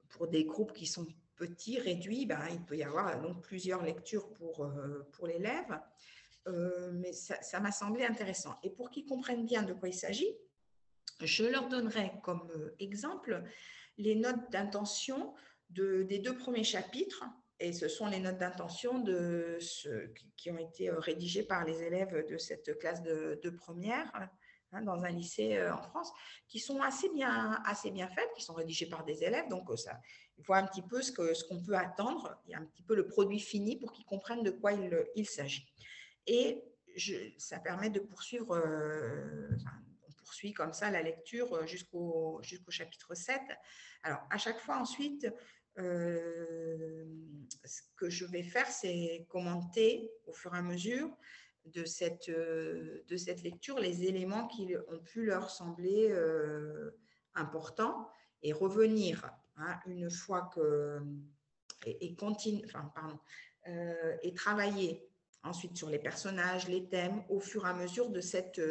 Pour des groupes qui sont petits, réduits, il peut y avoir donc plusieurs lectures pour l'élève. Mais ça m'a semblé intéressant. Et pour qu'ils comprennent bien de quoi il s'agit, je leur donnerai comme exemple les notes d'intention des 2 premiers chapitres, et ce sont les notes d'intention qui ont été rédigées par les élèves de cette classe de première dans un lycée en France, qui sont assez bien faites, qui sont rédigées par des élèves, donc ça, il voit un petit peu ce qu'on peut attendre, il y a un petit peu le produit fini pour qu'ils comprennent de quoi il s'agit. Et ça permet de poursuivre, on poursuit comme ça la lecture jusqu'au chapitre 7. Alors, à chaque fois ensuite, ce que je vais faire, c'est commenter au fur et à mesure de cette lecture les éléments qui ont pu leur sembler importants et revenir une fois que et travailler ensuite sur les personnages, les thèmes au fur et à mesure de cette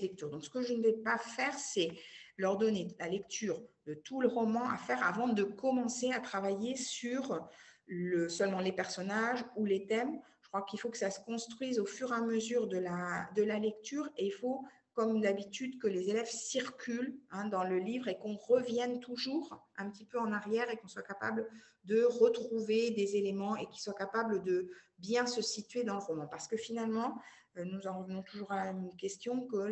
lecture. Donc, ce que je ne vais pas faire, c'est leur donner la lecture de tout le roman à faire avant de commencer à travailler sur seulement les personnages ou les thèmes. Je crois qu'il faut que ça se construise au fur et à mesure de la lecture et il faut, comme d'habitude, que les élèves circulent dans le livre et qu'on revienne toujours un petit peu en arrière et qu'on soit capable de retrouver des éléments et qu'ils soient capables de bien se situer dans le roman. Parce que finalement, nous en revenons toujours à une question que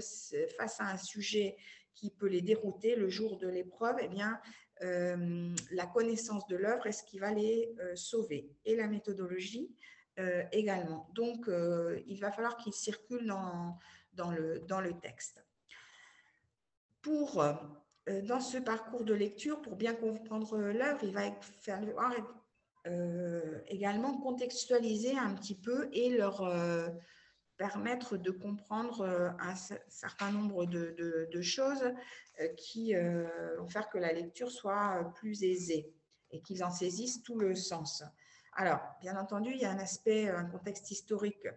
face à un sujet qui peut les dérouter le jour de l'épreuve, eh bien, la connaissance de l'œuvre est ce qui va les sauver. Et la méthodologie également. Donc, il va falloir qu'ils circulent dans le texte. Dans ce parcours de lecture, pour bien comprendre l'œuvre, il va falloir également contextualiser un petit peu et leur permettre de comprendre un certain nombre de choses qui vont faire que la lecture soit plus aisée et qu'ils en saisissent tout le sens. Alors, bien entendu, il y a un contexte historique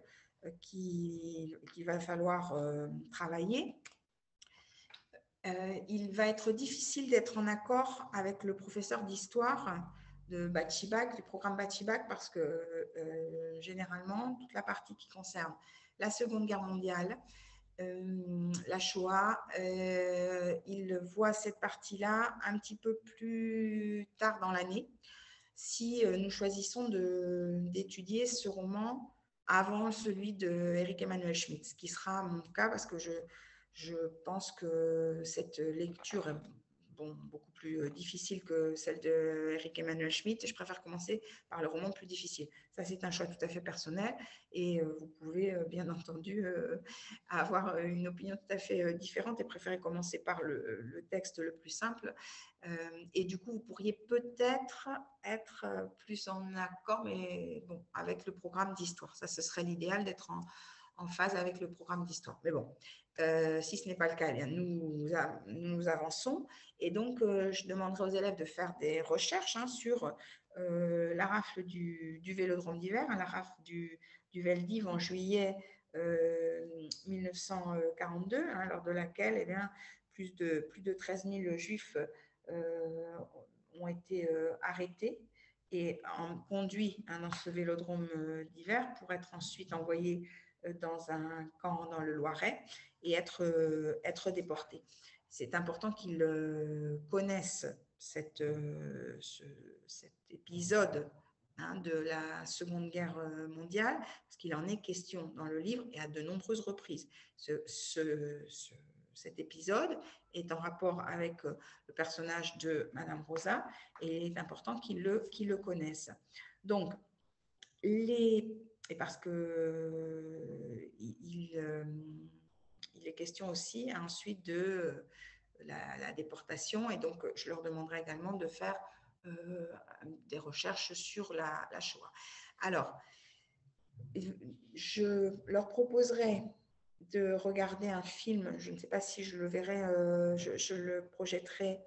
qu'il va falloir travailler. Il va être difficile d'être en accord avec le professeur d'histoire du programme Bachibac, parce que généralement, toute la partie qui concerne la Seconde Guerre mondiale, la Shoah, il voit cette partie-là un petit peu plus tard dans l'année, si nous choisissons d'étudier ce roman avant celui de Éric Emmanuel Schmitt, ce qui sera mon cas parce que je pense que cette lecture est beaucoup plus difficile que celle de Éric Emmanuel Schmitt et je préfère commencer par le roman plus difficile. Ça, c'est un choix tout à fait personnel et vous pouvez bien entendu avoir une opinion tout à fait différente et préférer commencer par le texte le plus simple. Et du coup, vous pourriez peut-être être plus en accord avec le programme d'histoire. Ça, ce serait l'idéal d'être en phase avec le programme d'histoire. Mais bon, si ce n'est pas le cas, eh bien, nous avançons. Et donc, je demanderai aux élèves de faire des recherches sur la rafle du Vélodrome d'hiver, la rafle du Veldiv en juillet 1942, lors de laquelle eh bien, plus de 13 000 juifs ont été arrêtés et conduits dans ce Vélodrome d'hiver pour être ensuite envoyés dans un camp dans le Loiret et être déportés. C'est important qu'ils connaissent cet épisode de la Seconde Guerre mondiale, parce qu'il en est question dans le livre et à de nombreuses reprises. Cet épisode est en rapport avec le personnage de Madame Rosa et il est important qu'ils le connaissent. Donc, les et parce que il est question aussi ensuite de la déportation, et donc je leur demanderai également de faire des recherches sur la Shoah. Alors, je leur proposerai de regarder un film, je ne sais pas si je le verrai, je le projetterai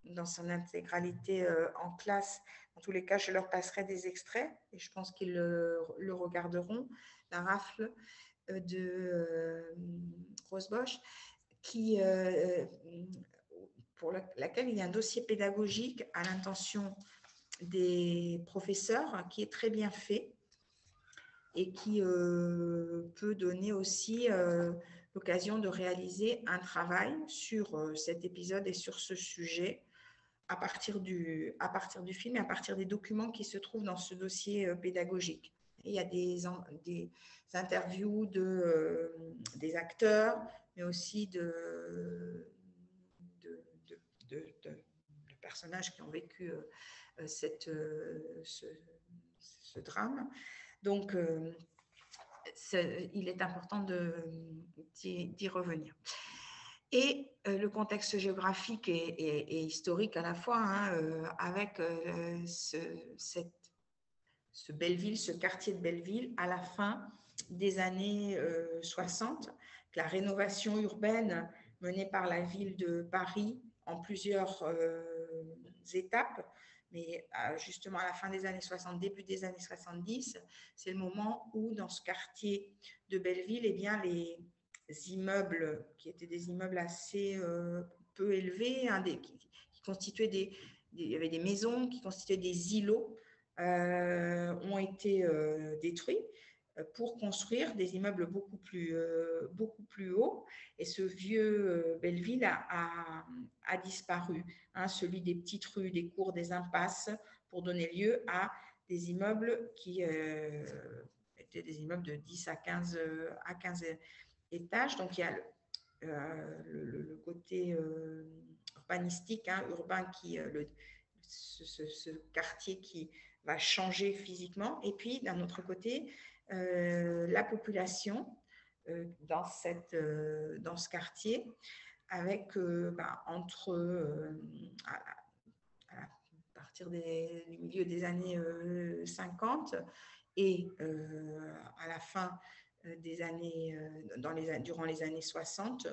dans son intégralité en classe. En tous les cas, je leur passerai des extraits et je pense qu'ils le regarderont, La rafle de Rose Bosch, pour laquelle il y a un dossier pédagogique à l'intention des professeurs qui est très bien fait et qui peut donner aussi l'occasion de réaliser un travail sur cet épisode et sur ce sujet à partir du film et à partir des documents qui se trouvent dans ce dossier pédagogique. Et il y a des interviews des acteurs, mais aussi de personnages qui ont vécu ce drame. Donc, il est important d'y revenir. Et le contexte géographique et historique à la fois, hein, avec ce Belleville, ce quartier de Belleville, à la fin des années 60, la rénovation urbaine menée par la ville de Paris en plusieurs étapes, mais justement à la fin des années 60, début des années 70, c'est le moment où dans ce quartier de Belleville, eh bien, les immeubles, qui étaient des immeubles assez peu élevés, hein, qui constituaient il y avait des maisons qui constituaient des îlots, ont été détruits pour construire des immeubles beaucoup plus hauts. Et ce vieux Belleville a disparu, hein, celui des petites rues, des cours, des impasses, pour donner lieu à des immeubles qui étaient des immeubles de 10 à 15 étages. Donc, il y a le côté urbanistique, hein, urbain, ce quartier qui va changer physiquement. Et puis, d'un autre côté, la population dans ce quartier, avec à partir du milieu des années 50 et à la fin des années, durant les années 60,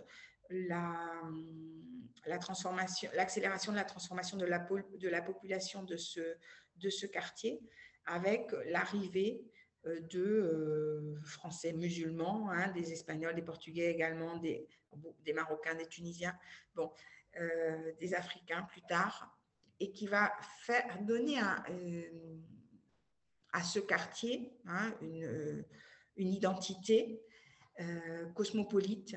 l'accélération de la transformation de la population de ce quartier, avec l'arrivée de Français musulmans, hein, des Espagnols, des Portugais également, des Marocains, des Tunisiens, des Africains plus tard, et qui va donner à ce quartier, hein, une identité cosmopolite,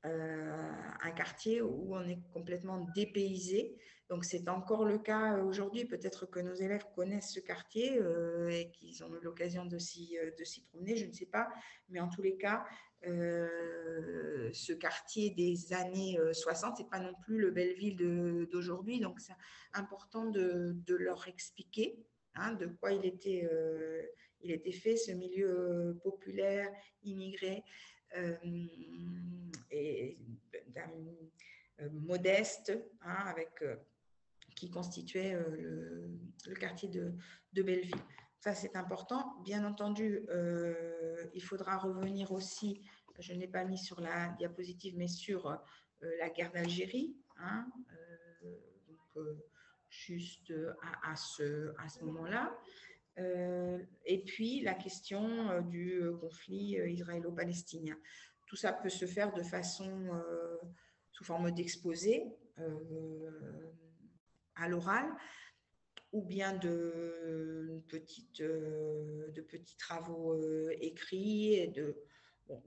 un quartier où on est complètement dépaysé. Donc, c'est encore le cas aujourd'hui. Peut-être que nos élèves connaissent ce quartier et qu'ils ont eu l'occasion de s'y promener, je ne sais pas. Mais en tous les cas, ce quartier des années 60, ce n'est pas non plus le Belleville d'aujourd'hui. Donc, c'est important de leur expliquer, hein, de quoi il était fait, ce milieu populaire, immigré, et modeste, hein, qui constituait le quartier de Belleville. Ça, c'est important. Bien entendu, il faudra revenir aussi, je ne l'ai pas mis sur la diapositive, mais sur la guerre d'Algérie, hein, juste à ce moment-là. Et puis la question du conflit israélo-palestinien. Tout ça peut se faire de façon sous forme d'exposé à l'oral, ou bien de petits travaux écrits. Et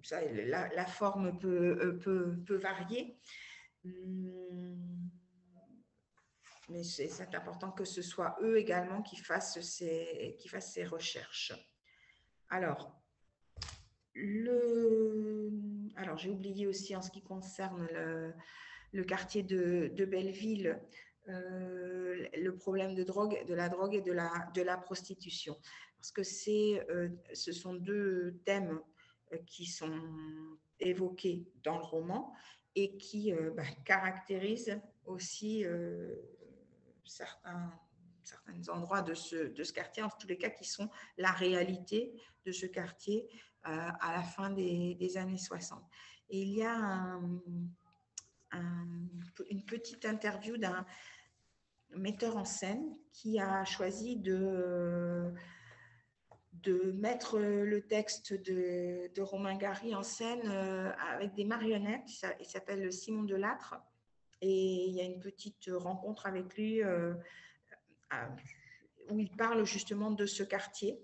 ça, la forme peut varier. Mais c'est important que ce soit eux également qui fassent ces recherches. Alors, j'ai oublié aussi en ce qui concerne le quartier de Belleville, le problème de la drogue et de la prostitution. parce que ce sont deux thèmes qui sont évoqués dans le roman et qui caractérisent aussi certains endroits de ce quartier, en tous les cas qui sont la réalité de ce quartier à la fin des années 60. Et il y a une petite interview d'un metteur en scène qui a choisi de mettre le texte de Romain Gary en scène avec des marionnettes. Il s'appelle Simon Delattre. Et il y a une petite rencontre avec lui où il parle justement de ce quartier,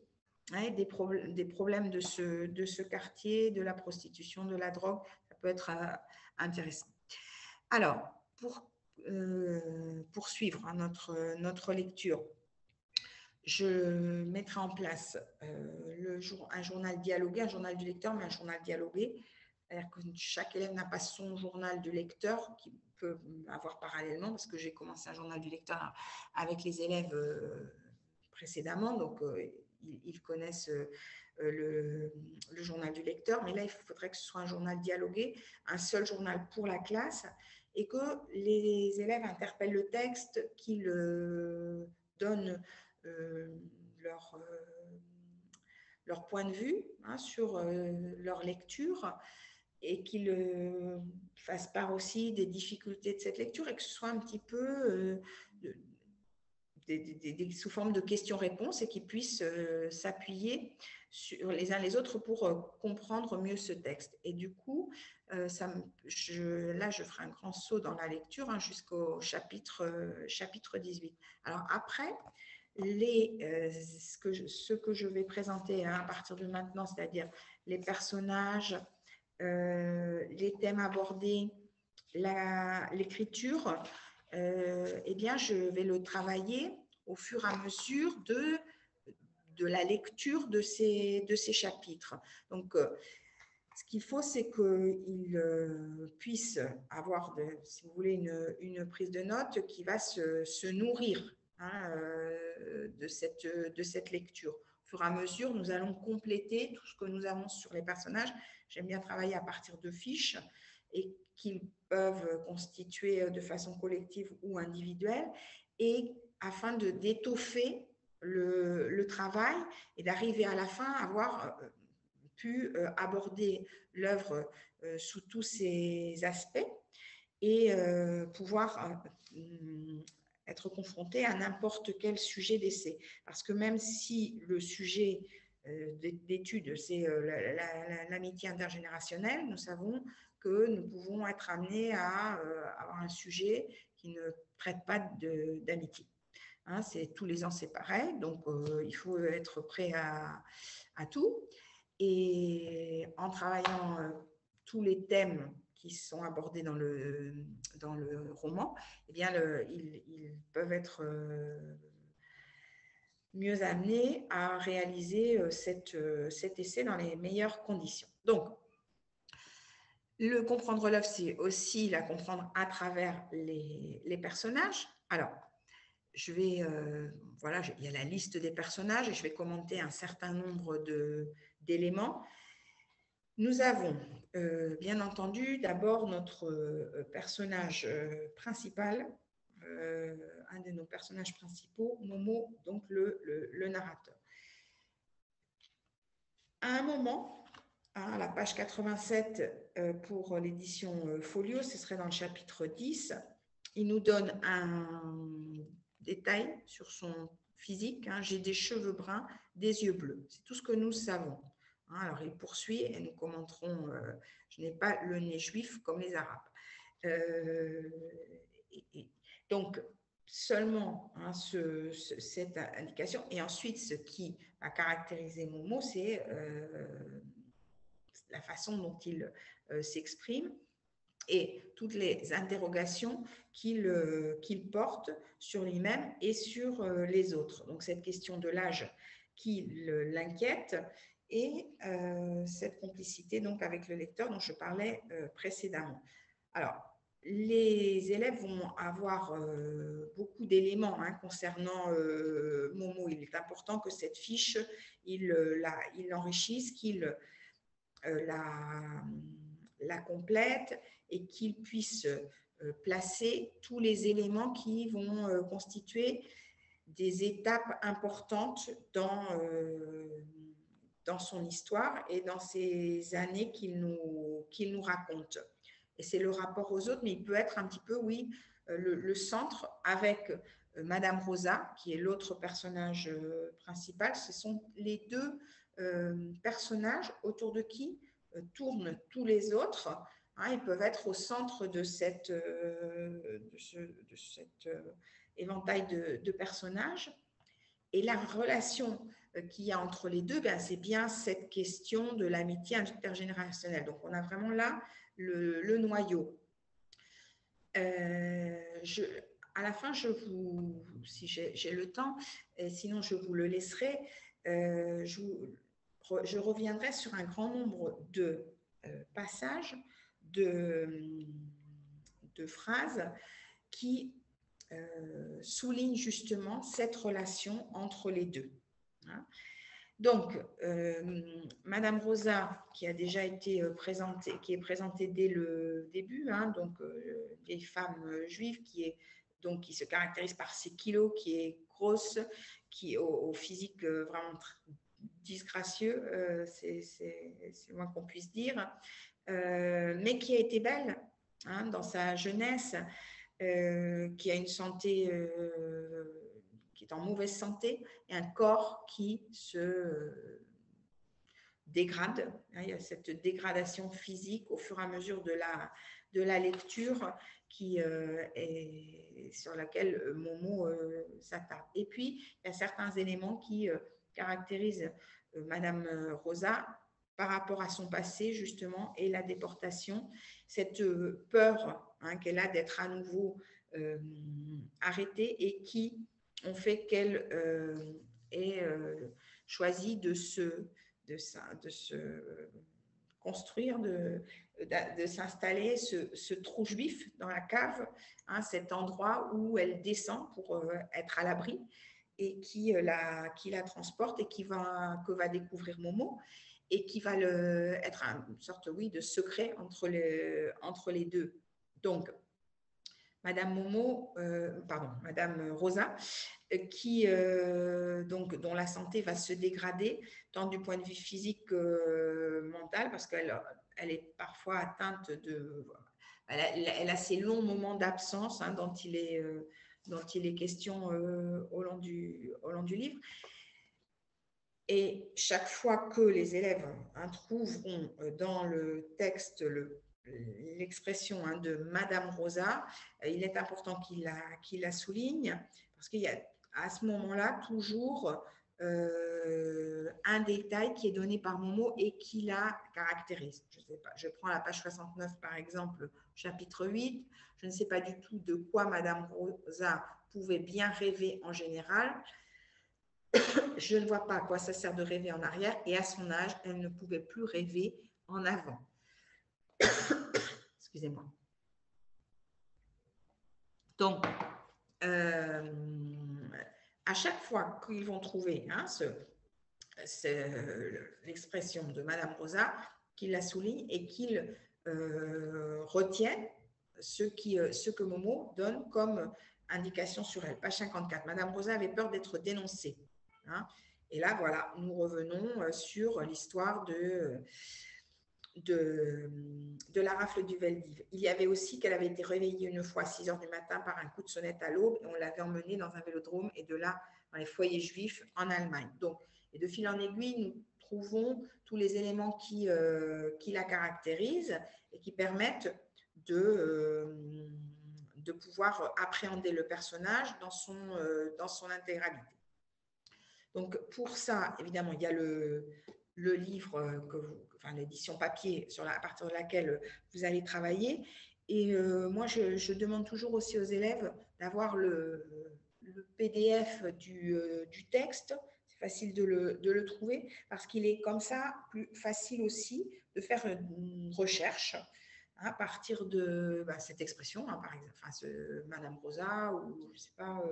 des problèmes de ce quartier, de la prostitution, de la drogue. Ça peut être intéressant. Alors, pour poursuivre notre lecture, je mettrai en place un journal dialogué, un journal du lecteur, mais un journal dialogué. C'est-à-dire que chaque élève n'a pas son journal du lecteur qu'il peut avoir parallèlement, parce que j'ai commencé un journal du lecteur avec les élèves précédemment, donc ils connaissent le journal du lecteur, mais là, il faudrait que ce soit un journal dialogué, un seul journal pour la classe, et que les élèves interpellent le texte, qu'ils donnent leur point de vue sur leur lecture, et qu'ils fassent part aussi des difficultés de cette lecture, et que ce soit un petit peu sous forme de questions-réponses, et qu'ils puissent s'appuyer sur les uns les autres pour comprendre mieux ce texte. Et du coup, là, je ferai un grand saut dans la lecture jusqu'au chapitre 18. Alors après, ce que je vais présenter à partir de maintenant, c'est-à-dire les personnages, les thèmes abordés, l'écriture, eh bien, je vais le travailler au fur et à mesure de la lecture de ces chapitres. Donc, ce qu'il faut, c'est qu'il puisse avoir, si vous voulez, une prise de notes qui va se nourrir de cette lecture. Au fur et à mesure, nous allons compléter tout ce que nous avons sur les personnages. J'aime bien travailler à partir de fiches et qu'ils peuvent constituer de façon collective ou individuelle, et afin d'étoffer le travail et d'arriver à la fin à avoir pu aborder l'œuvre sous tous ses aspects et pouvoir être confronté à n'importe quel sujet d'essai. Parce que même si le sujet d'étude, c'est l'amitié intergénérationnelle, nous savons que nous pouvons être amenés à avoir un sujet qui ne traite pas d'amitié. Tous les ans, c'est pareil, donc il faut être prêt à tout. Et en travaillant tous les thèmes qui sont abordés dans le roman, eh bien, ils peuvent être mieux amenés à réaliser cet essai dans les meilleures conditions. Donc, le comprendre l'œuvre, c'est aussi la comprendre à travers les personnages. Alors, je vais, voilà, il y a la liste des personnages et je vais commenter un certain nombre d'éléments. Nous avons, bien entendu, d'abord notre personnage principal, un de nos personnages principaux, Momo, donc le narrateur. À un moment, à la page 87 pour l'édition Folio, ce serait dans le chapitre 10, il nous donne un détail sur son physique. J'ai des cheveux bruns, des yeux bleus. C'est tout ce que nous savons. Alors, il poursuit et nous commenterons je n'ai pas le nez juif comme les Arabes. Donc, seulement cette indication. Et ensuite, ce qui a caractérisé Momo, c'est la façon dont il s'exprime et toutes les interrogations qu'il porte sur lui-même et sur les autres. Donc, cette question de l'âge qui l'inquiète et cette complicité donc avec le lecteur dont je parlais précédemment. Alors, les élèves vont avoir beaucoup d'éléments concernant Momo. Il est important que cette fiche, il l'enrichisse, qu'il la complète et qu'il puisse placer tous les éléments qui vont constituer des étapes importantes dans son histoire et dans ces années qu'il nous raconte. Et c'est le rapport aux autres, mais il peut être un petit peu, oui, le centre avec Madame Rosa, qui est l'autre personnage principal. Ce sont les deux personnages autour de qui tournent tous les autres. Ils peuvent être au centre de cet éventail de personnages. Et la relation qu'il y a entre les deux, c'est bien cette question de l'amitié intergénérationnelle. Donc, on a vraiment là le noyau. À la fin, si j'ai le temps, et sinon je vous le laisserai, je reviendrai sur un grand nombre de passages, de phrases qui soulignent justement cette relation entre les deux. Donc, Madame Rosa, qui a déjà été présentée, qui est présentée dès le début, donc vieille femme juive qui se caractérise par ses kilos, qui est grosse, qui est au physique vraiment disgracieux, c'est moins qu'on puisse dire, mais qui a été belle dans sa jeunesse, qui a une santé qui est en mauvaise santé et un corps qui se dégrade. Il y a cette dégradation physique au fur et à mesure de la lecture sur laquelle Momo s'attarde. Et puis, il y a certains éléments qui caractérisent Madame Rosa par rapport à son passé, justement, et la déportation, cette peur qu'elle a d'être à nouveau arrêtée et qui ont fait qu'elle ait choisi de se construire, de s'installer, ce trou juif dans la cave, cet endroit où elle descend pour être à l'abri et qui la transporte et que va découvrir Momo et qui va être une sorte, oui, de secret entre les deux. Donc, Madame Rosa, dont la santé va se dégrader, tant du point de vue physique que mental, parce qu'elle est parfois atteinte elle a ces longs moments d'absence dont il est question au long du livre. Et chaque fois que les élèves trouveront dans le texte l'expression de Madame Rosa, il est important qu'il la souligne, parce qu'il y a à ce moment-là toujours un détail qui est donné par Momo et qui la caractérise. Je sais pas, je prends la page 69 par exemple, chapitre 8, je ne sais pas du tout de quoi Madame Rosa pouvait bien rêver en général. Je ne vois pas à quoi ça sert de rêver en arrière, et à son âge, elle ne pouvait plus rêver en avant. Excusez-moi. Donc, à chaque fois qu'ils vont trouver l'expression de Madame Rosa, qu'ils la soulignent et qu'ils retiennent ce que Momo donne comme indication sur elle. Page 54. Madame Rosa avait peur d'être dénoncée. Et là, voilà, nous revenons sur l'histoire de la rafle du Veldiv. Il y avait aussi qu'elle avait été réveillée une fois à 6 heures du matin par un coup de sonnette à l'aube et on l'avait emmenée dans un vélodrome et de là dans les foyers juifs en Allemagne. Donc, et de fil en aiguille, nous trouvons tous les éléments qui la caractérisent et qui permettent de pouvoir appréhender le personnage dans son intégralité. Donc, pour ça, évidemment, il y a le livre, l'édition papier à partir de laquelle vous allez travailler. Et moi, je demande toujours aussi aux élèves d'avoir le PDF du texte. C'est facile de le trouver parce qu'il est comme ça plus facile aussi de faire une recherche à partir de cette expression, hein, par exemple, Madame Rosa, ou je ne sais pas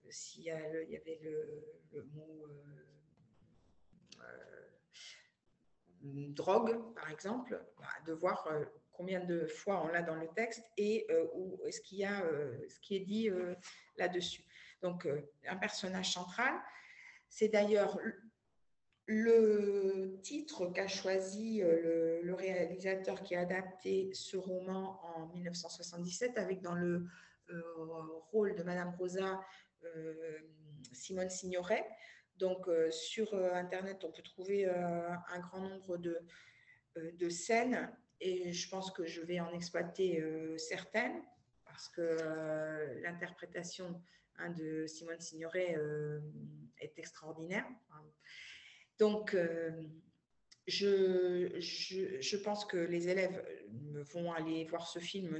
s'il y avait le mot drogue, par exemple, de voir combien de fois on l'a dans le texte et où est-ce qu'il y a ce qui est dit là-dessus. Donc, un personnage central, c'est d'ailleurs le titre qu'a choisi le réalisateur qui a adapté ce roman en 1977, avec dans le rôle de Madame Rosa Simone Signoret. Donc, sur Internet, on peut trouver un grand nombre de scènes et je pense que je vais en exploiter certaines parce que l'interprétation de Simone Signoret est extraordinaire. Donc, je pense que les élèves vont aller voir ce film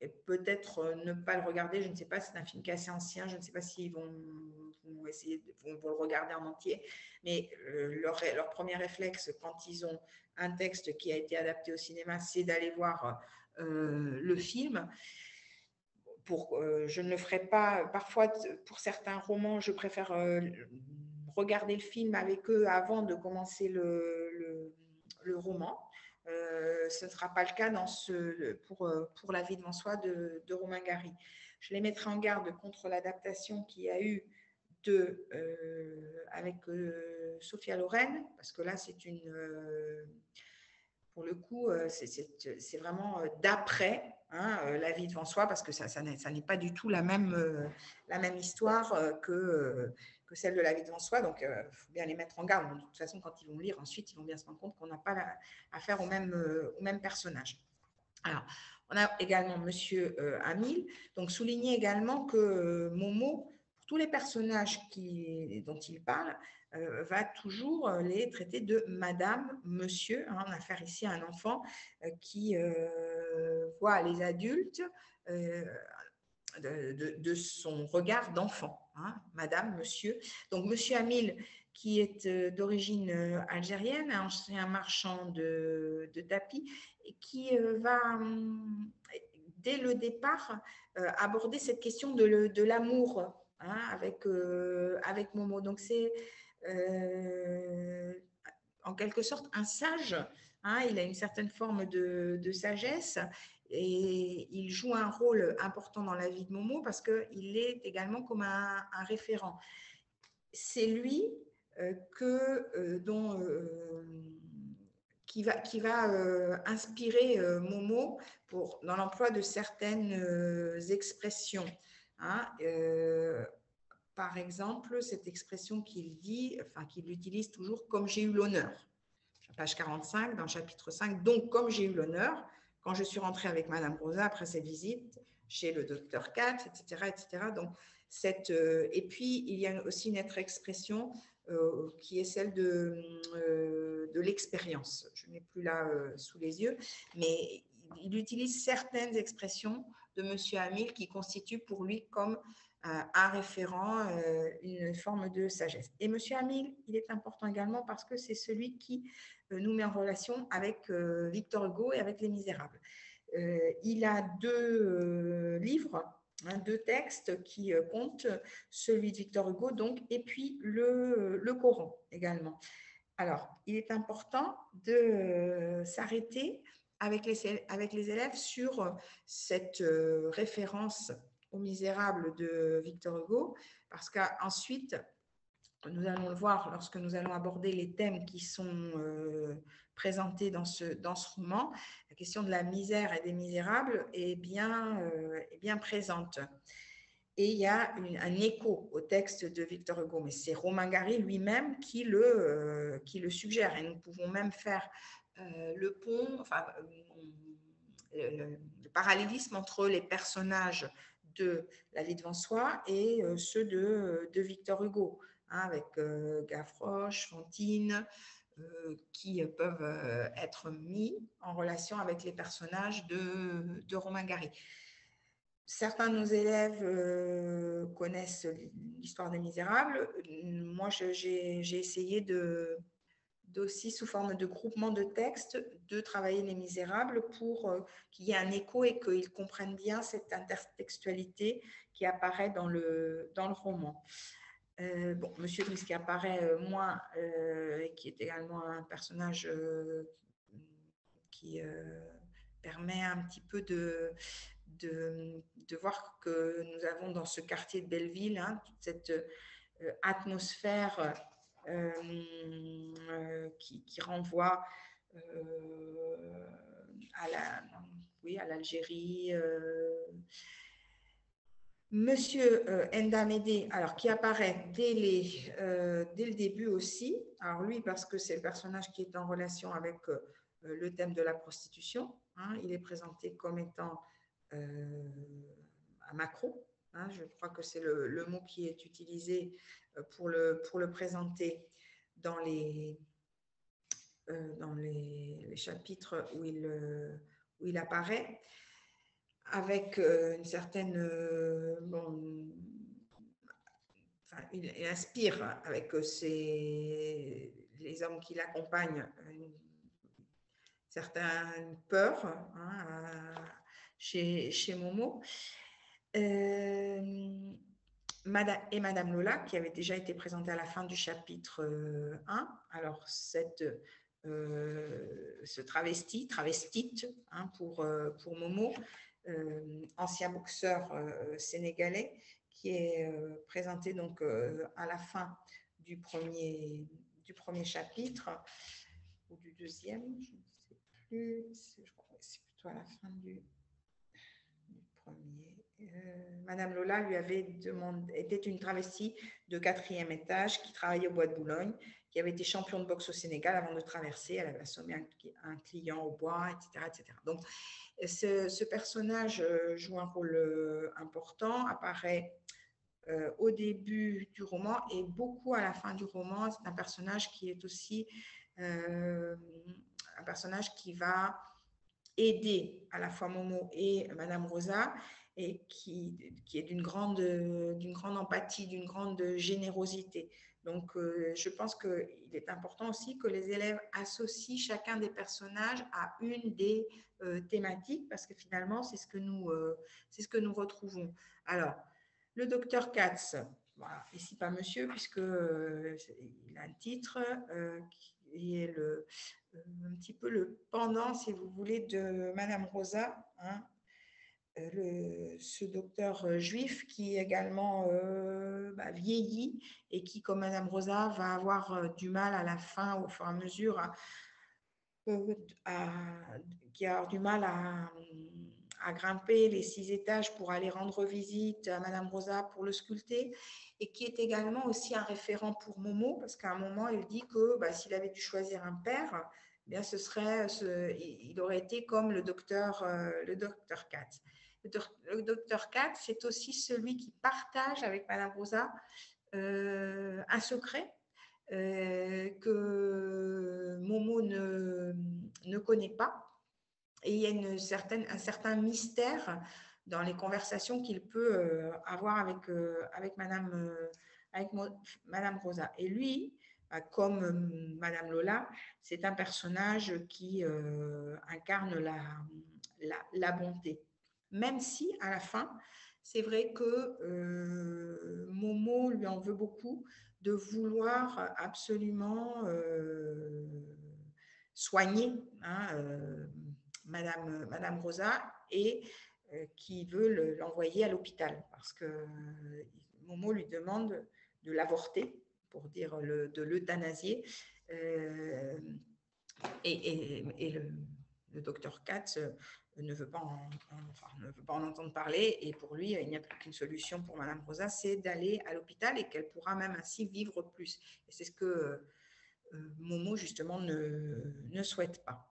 et peut-être ne pas le regarder. Je ne sais pas, c'est un film qui est assez ancien. Je ne sais pas s'ils vont le regarder en entier. Mais leur premier réflexe, quand ils ont un texte qui a été adapté au cinéma, c'est d'aller voir le film. Je ne le ferai pas. Parfois, pour certains romans, je préfère regarder le film avec eux avant de commencer le roman. Ce ne sera pas le cas pour La vie devant soi de Romain Gary. Je les mettrai en garde contre l'adaptation qu'il y a eu avec Sophia Loren, parce que là, c'est pour le coup, c'est vraiment d'après La vie devant soi, parce que ça n'est pas du tout la même histoire que celle de La vie devant soi. Donc, il faut bien les mettre en garde. De toute façon, quand ils vont lire ensuite, ils vont bien se rendre compte qu'on n'a pas affaire au même personnage. Alors, on a également Monsieur Hamil. Donc, souligner également que Momo, pour tous les personnages dont il parle, va toujours les traiter de madame, monsieur. On a affaire ici à un enfant qui voit les adultes de son regard d'enfant, madame, monsieur. Donc, monsieur Hamil, qui est d'origine algérienne, un ancien marchand de tapis, et qui va, dès le départ, aborder cette question de l'amour avec Momo. Donc, c'est en quelque sorte un sage. Il a une certaine forme de sagesse et il joue un rôle important dans la vie de Momo parce qu'il est également comme un référent. C'est lui qui va inspirer Momo dans l'emploi de certaines expressions. Par exemple, cette expression qu'il utilise toujours, comme j'ai eu l'honneur. Page 45, dans le chapitre 5. Donc, comme j'ai eu l'honneur, quand je suis rentrée avec Madame Rosa après cette visite chez le docteur Katz, etc., etc. Donc, et puis, il y a aussi une autre expression qui est celle de l'expérience. Je n'ai plus là sous les yeux, mais il utilise certaines expressions de Monsieur Hamil qui constituent pour lui comme un référent, une forme de sagesse. Et Monsieur Hamil, il est important également parce que c'est celui qui nous met en relation avec Victor Hugo et avec Les Misérables. Il a deux livres, deux textes qui comptent, celui de Victor Hugo, donc, et puis le Coran également. Alors, il est important de s'arrêter avec les élèves sur cette référence aux Misérables de Victor Hugo, parce qu'ensuite, nous allons le voir lorsque nous allons aborder les thèmes qui sont présentés dans ce roman. La question de la misère et des misérables est bien présente. Et il y a un écho au texte de Victor Hugo, mais c'est Romain Gary lui-même qui le suggère. Et nous pouvons même faire le pont, le parallélisme entre les personnages de La vie devant soi et ceux de Victor Hugo, avec Gavroche, Fantine, qui peuvent être mis en relation avec les personnages de Romain Gary. Certains de nos élèves connaissent l'histoire des Misérables. Moi, j'ai essayé de d'aussi, sous forme de groupement de textes, de travailler Les Misérables pour qu'il y ait un écho et qu'ils comprennent bien cette intertextualité qui apparaît dans le roman. Bon, Monsieur Driss qui apparaît moins, et qui est également un personnage qui permet un petit peu de voir que nous avons dans ce quartier de Belleville, hein, toute cette atmosphère qui renvoie à l'Algérie. Monsieur Ndamédé, alors qui apparaît dès le début aussi. Alors lui, parce que c'est le personnage qui est en relation avec le thème de la prostitution. Hein, il est présenté comme étant un macro. Hein, je crois que c'est le mot qui est utilisé pour le présenter dans les chapitres où il apparaît, avec une certaine... il inspire avec les hommes qui l'accompagnent une certaine peur, hein, chez Momo. Madame Lola, qui avait déjà été présentée à la fin du chapitre 1. Alors, ce travestite, hein, pour Momo, ancien boxeur sénégalais, qui est présenté donc à la fin du premier chapitre, ou du deuxième, je ne sais plus, je crois que c'est plutôt à la fin du premier. Madame Lola lui était une travestie de 4e étage qui travaillait au Bois de Boulogne, qui avait été champion de boxe au Sénégal avant de traverser. Elle avait assommé un client au bois, etc., etc. Donc, ce personnage joue un rôle important, apparaît au début du roman et beaucoup à la fin du roman. C'est un personnage qui est aussi un personnage qui va aider à la fois Momo et Madame Rosa, et qui est d'une grande empathie, d'une grande générosité. Donc, je pense qu'il est important aussi que les élèves associent chacun des personnages à une des thématiques, parce que finalement, c'est ce que nous retrouvons. Alors, le docteur Katz, voilà, ici pas monsieur, puisqu'il a un titre qui est un petit peu le pendant, si vous voulez, de Madame Rosa, hein, ce docteur juif qui également vieillit et qui, comme Madame Rosa, va avoir du mal à la fin, au fur et à mesure, qui a du mal à grimper les 6 étages pour aller rendre visite à Madame Rosa pour le sculpter, et qui est également aussi un référent pour Momo, parce qu'à un moment, il dit que s'il avait dû choisir un père, eh bien, il aurait été comme le docteur Katz. Le docteur Katz, c'est aussi celui qui partage avec Madame Rosa un secret que Momo ne connaît pas. Et il y a un certain mystère dans les conversations qu'il peut avoir avec Madame Rosa. Et lui, comme Madame Lola, c'est un personnage qui incarne la bonté. Même si, à la fin, c'est vrai que Momo lui en veut beaucoup de vouloir absolument soigner, hein, Madame Rosa, et qui veut l'envoyer à l'hôpital parce que Momo lui demande de l'avorter, pour dire de l'euthanasier, et le docteur Katz ne veut pas en entendre parler, et pour lui, il n'y a plus qu'une solution pour Madame Rosa, c'est d'aller à l'hôpital, et qu'elle pourra même ainsi vivre plus. Et c'est ce que Momo, justement, ne souhaite pas.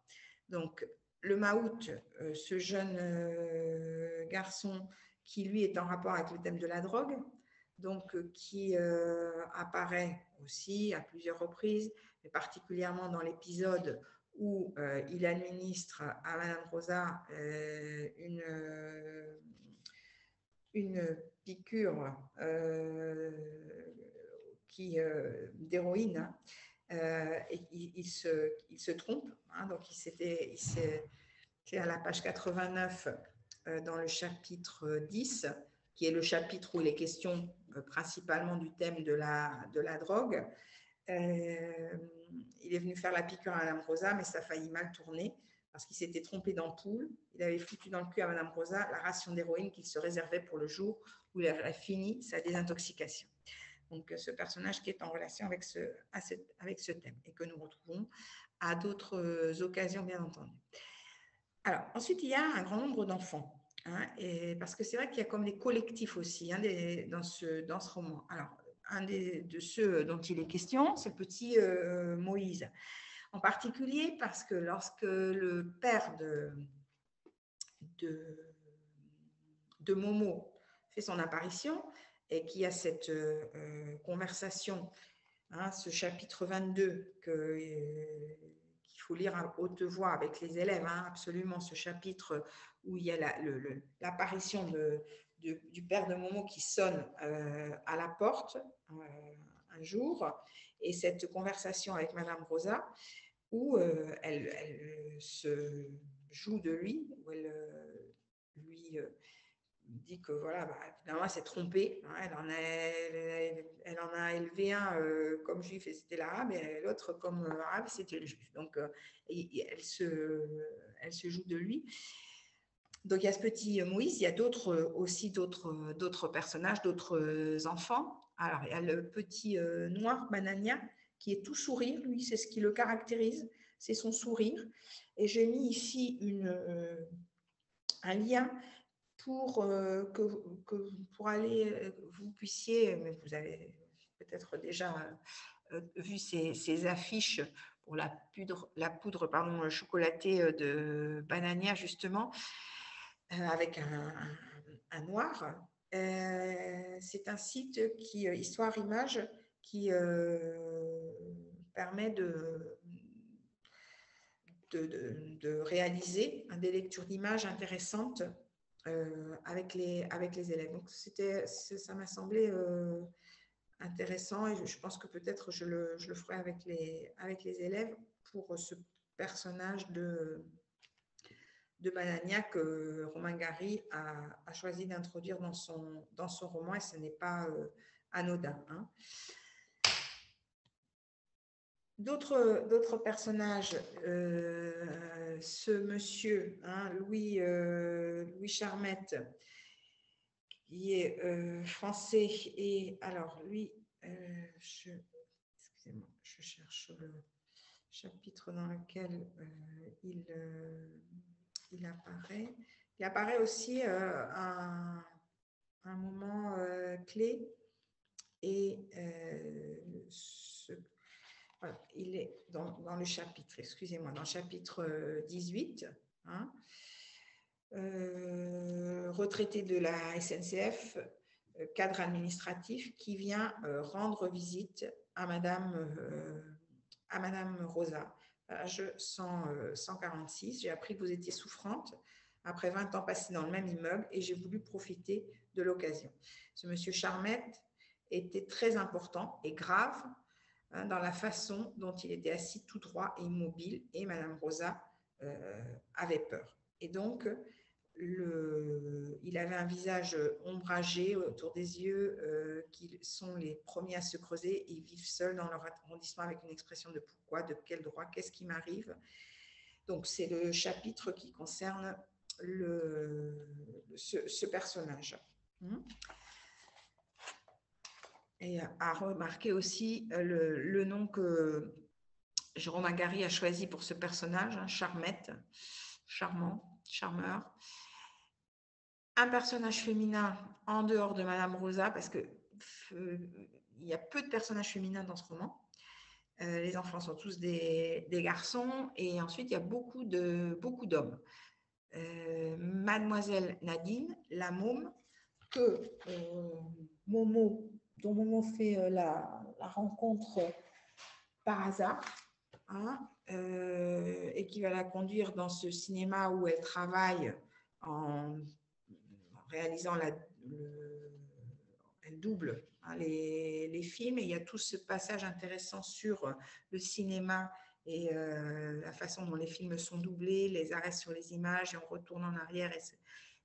Donc, le Maout, ce jeune garçon qui, lui, est en rapport avec le thème de la drogue, donc qui apparaît aussi à plusieurs reprises, mais particulièrement dans l'épisode où il administre à Madame Rosa une piqûre d'héroïne, et il se trompe. Hein, donc, c'est à la page 89 dans le chapitre 10, qui est le chapitre où il est question principalement du thème de la drogue. Il est venu faire la piqûre à Madame Rosa, mais ça a failli mal tourner parce qu'il s'était trompé d'ampoule. Il avait foutu dans le cul à Madame Rosa la ration d'héroïne qu'il se réservait pour le jour où il aurait fini sa désintoxication. Donc, ce personnage qui est en relation avec ce thème et que nous retrouvons à d'autres occasions, bien entendu. Alors, ensuite, il y a un grand nombre d'enfants, hein, parce que c'est vrai qu'il y a comme des collectifs aussi hein, dans ce roman. Alors, un de ceux dont il est question, c'est le petit Moïse. En particulier parce que lorsque le père de Momo fait son apparition et qu'il y a cette conversation, hein, ce chapitre 22 qu'il faut lire à haute voix avec les élèves, hein, absolument, ce chapitre où il y a l'apparition du père de Momo qui sonne à la porte un jour, et cette conversation avec Madame Rosa où elle se joue de lui, où elle lui dit que voilà, finalement elle s'est trompée, hein, elle en a élevé un comme juif et c'était l'arabe, et l'autre comme arabe c'était le juif. Donc elle se joue de lui. Donc il y a ce petit Moïse, il y a aussi d'autres personnages, d'autres enfants. Alors il y a le petit noir Banania qui est tout sourire, lui c'est ce qui le caractérise, c'est son sourire. Et j'ai mis ici un lien pour aller, vous puissiez, mais vous avez peut-être déjà vu ces affiches pour la poudre chocolatée de Banania, justement, avec un noir. C'est un site Histoire Image, qui permet de réaliser des lectures d'images intéressantes avec les élèves. Donc, ça m'a semblé intéressant, et je pense que peut-être je le ferai avec les élèves pour ce personnage de Banania que Romain Gary a choisi d'introduire dans son roman, et ce n'est pas anodin. Hein. D'autres personnages, ce monsieur, hein, Louis Charmette, qui est français, et alors lui, excusez-moi, je cherche le chapitre dans lequel il apparaît. Il apparaît aussi un moment clé, et voilà, il est dans le chapitre, excusez-moi, dans le chapitre 18, hein, retraité de la SNCF, cadre administratif, qui vient rendre visite à Madame Rosa, page 146. J'ai appris que vous étiez souffrante après 20 ans passés dans le même immeuble, et j'ai voulu profiter de l'occasion. Ce monsieur Charmette était très important et grave dans la façon dont il était assis tout droit et immobile, et Madame Rosa avait peur. Et donc, il avait un visage ombragé autour des yeux qui sont les premiers à se creuser, et ils vivent seuls dans leur arrondissement avec une expression de pourquoi, de quel droit, qu'est-ce qui m'arrive. Donc, c'est le chapitre qui concerne ce personnage. Et à remarquer aussi le nom que Romain Gary a choisi pour ce personnage, hein, Charmette, charmant, charmeur. Un personnage féminin en dehors de Madame Rosa, parce que il y a peu de personnages féminins dans ce roman. Les enfants sont tous des garçons, et ensuite il y a beaucoup d'hommes. Mademoiselle Nadine, la môme, dont Momo fait la rencontre par hasard, hein, et qui va la conduire dans ce cinéma où elle travaille en réalisant elle double hein, les films, et il y a tout ce passage intéressant sur le cinéma et la façon dont les films sont doublés, les arrêts sur les images et on retourne en arrière. Et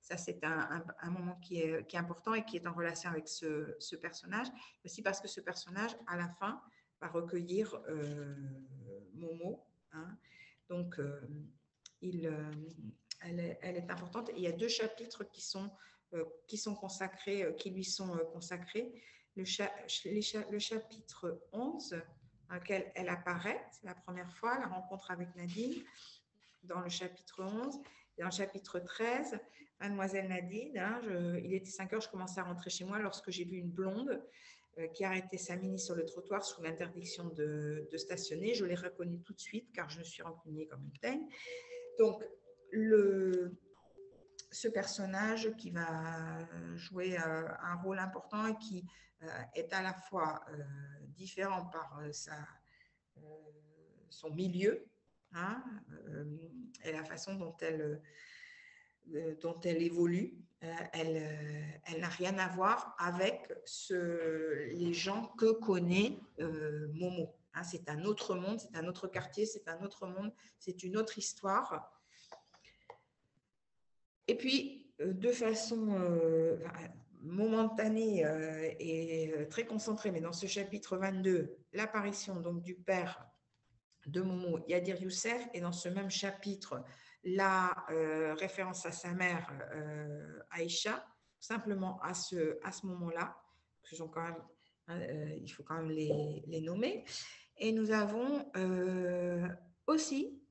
ça, c'est un moment qui est important et qui est en relation avec ce personnage, aussi parce que ce personnage, à la fin, va recueillir Momo. Hein. Donc, elle est importante. Et il y a 2 chapitres qui sont consacrés, qui lui sont consacrés. Le chapitre 11, dans lequel elle apparaît, c'est la première fois, la rencontre avec Nadine, dans le chapitre 11. Et dans le chapitre 13, Mademoiselle Nadine, hein, il était 5 heures, je commençais à rentrer chez moi lorsque j'ai vu une blonde qui arrêtait sa mini sur le trottoir sous l'interdiction de stationner. Je l'ai reconnue tout de suite car je me suis rancunier comme une teigne. Donc, ce personnage qui va jouer un rôle important et qui est à la fois différent par son milieu, hein, et la façon dont elle évolue. Elle n'a rien à voir avec les gens que connaît Momo. Hein, c'est un autre monde, c'est un autre quartier, c'est un autre monde, c'est une autre histoire. Et puis, de façon momentanée et très concentrée, mais dans ce chapitre 22, l'apparition donc du père de Momo, Yadir Youssef, et dans ce même chapitre, la référence à sa mère, Aïcha, simplement à ce moment-là, il faut quand même les nommer. Et nous avons aussi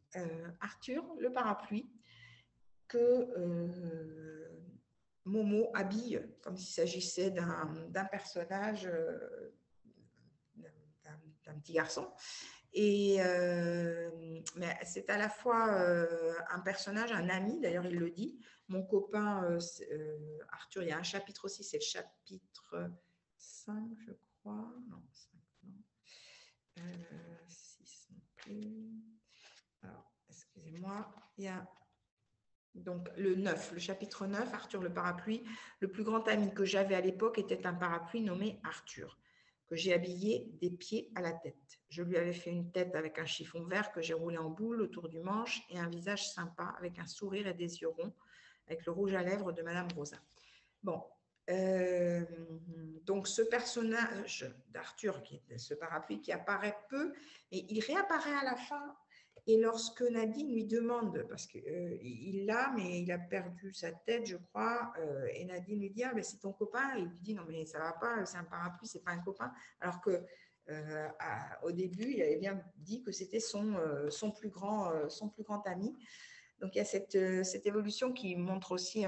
Arthur, le parapluie, que Momo habille comme s'il s'agissait d'un personnage, d'un petit garçon. Mais c'est à la fois un personnage, un ami, d'ailleurs il le dit. Mon copain Arthur, il y a un chapitre aussi, c'est le chapitre 5, je crois. Non, 5, non. 6 non plus. Alors, excusez-moi, il y a donc le 9, le chapitre 9, Arthur le parapluie. Le plus grand ami que j'avais à l'époque était un parapluie nommé Arthur, que j'ai habillé des pieds à la tête. Je lui avais fait une tête avec un chiffon vert que j'ai roulé en boule autour du manche et un visage sympa avec un sourire et des yeux ronds, avec le rouge à lèvres de Madame Rosa. Bon, donc ce personnage d'Arthur, ce parapluie qui apparaît peu, et il réapparaît à la fin. Et lorsque Nadine lui demande, parce qu'il l'a, mais il a perdu sa tête, je crois, et Nadine lui dit, ah, ben, c'est ton copain. Et il lui dit, non, mais ça ne va pas, c'est un parapluie, ce n'est pas un copain. Alors qu'au début, il avait bien dit que c'était son plus grand ami. Donc, il y a cette évolution qui montre aussi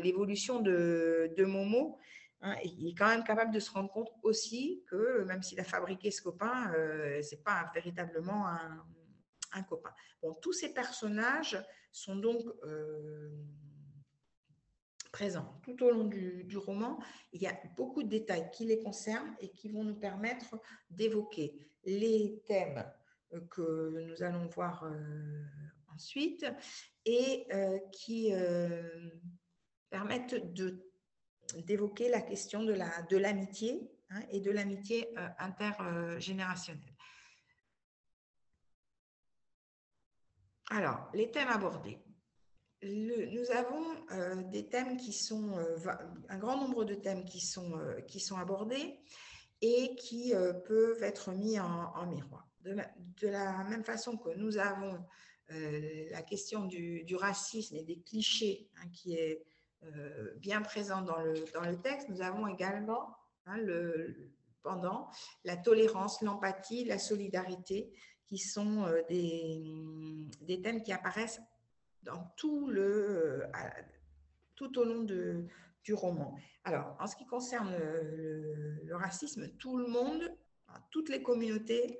l'évolution de Momo. Hein, et il est quand même capable de se rendre compte aussi que même s'il a fabriqué ce copain, ce n'est pas véritablement un copain. Bon, tous ces personnages sont donc présents tout au long du roman. Il y a beaucoup de détails qui les concernent et qui vont nous permettre d'évoquer les thèmes que nous allons voir ensuite et qui permettent d'évoquer la question de l'amitié, hein, et de l'amitié intergénérationnelle. Alors, les thèmes abordés. Nous avons des thèmes qui sont, un grand nombre de thèmes qui sont abordés et qui peuvent être mis en miroir. De la même façon que nous avons la question du racisme et des clichés, hein, qui est bien présent dans le texte, nous avons également, hein, pendant la tolérance, l'empathie, la solidarité, qui sont des thèmes qui apparaissent dans tout au long du roman. Alors, en ce qui concerne le racisme, tout le monde, toutes les communautés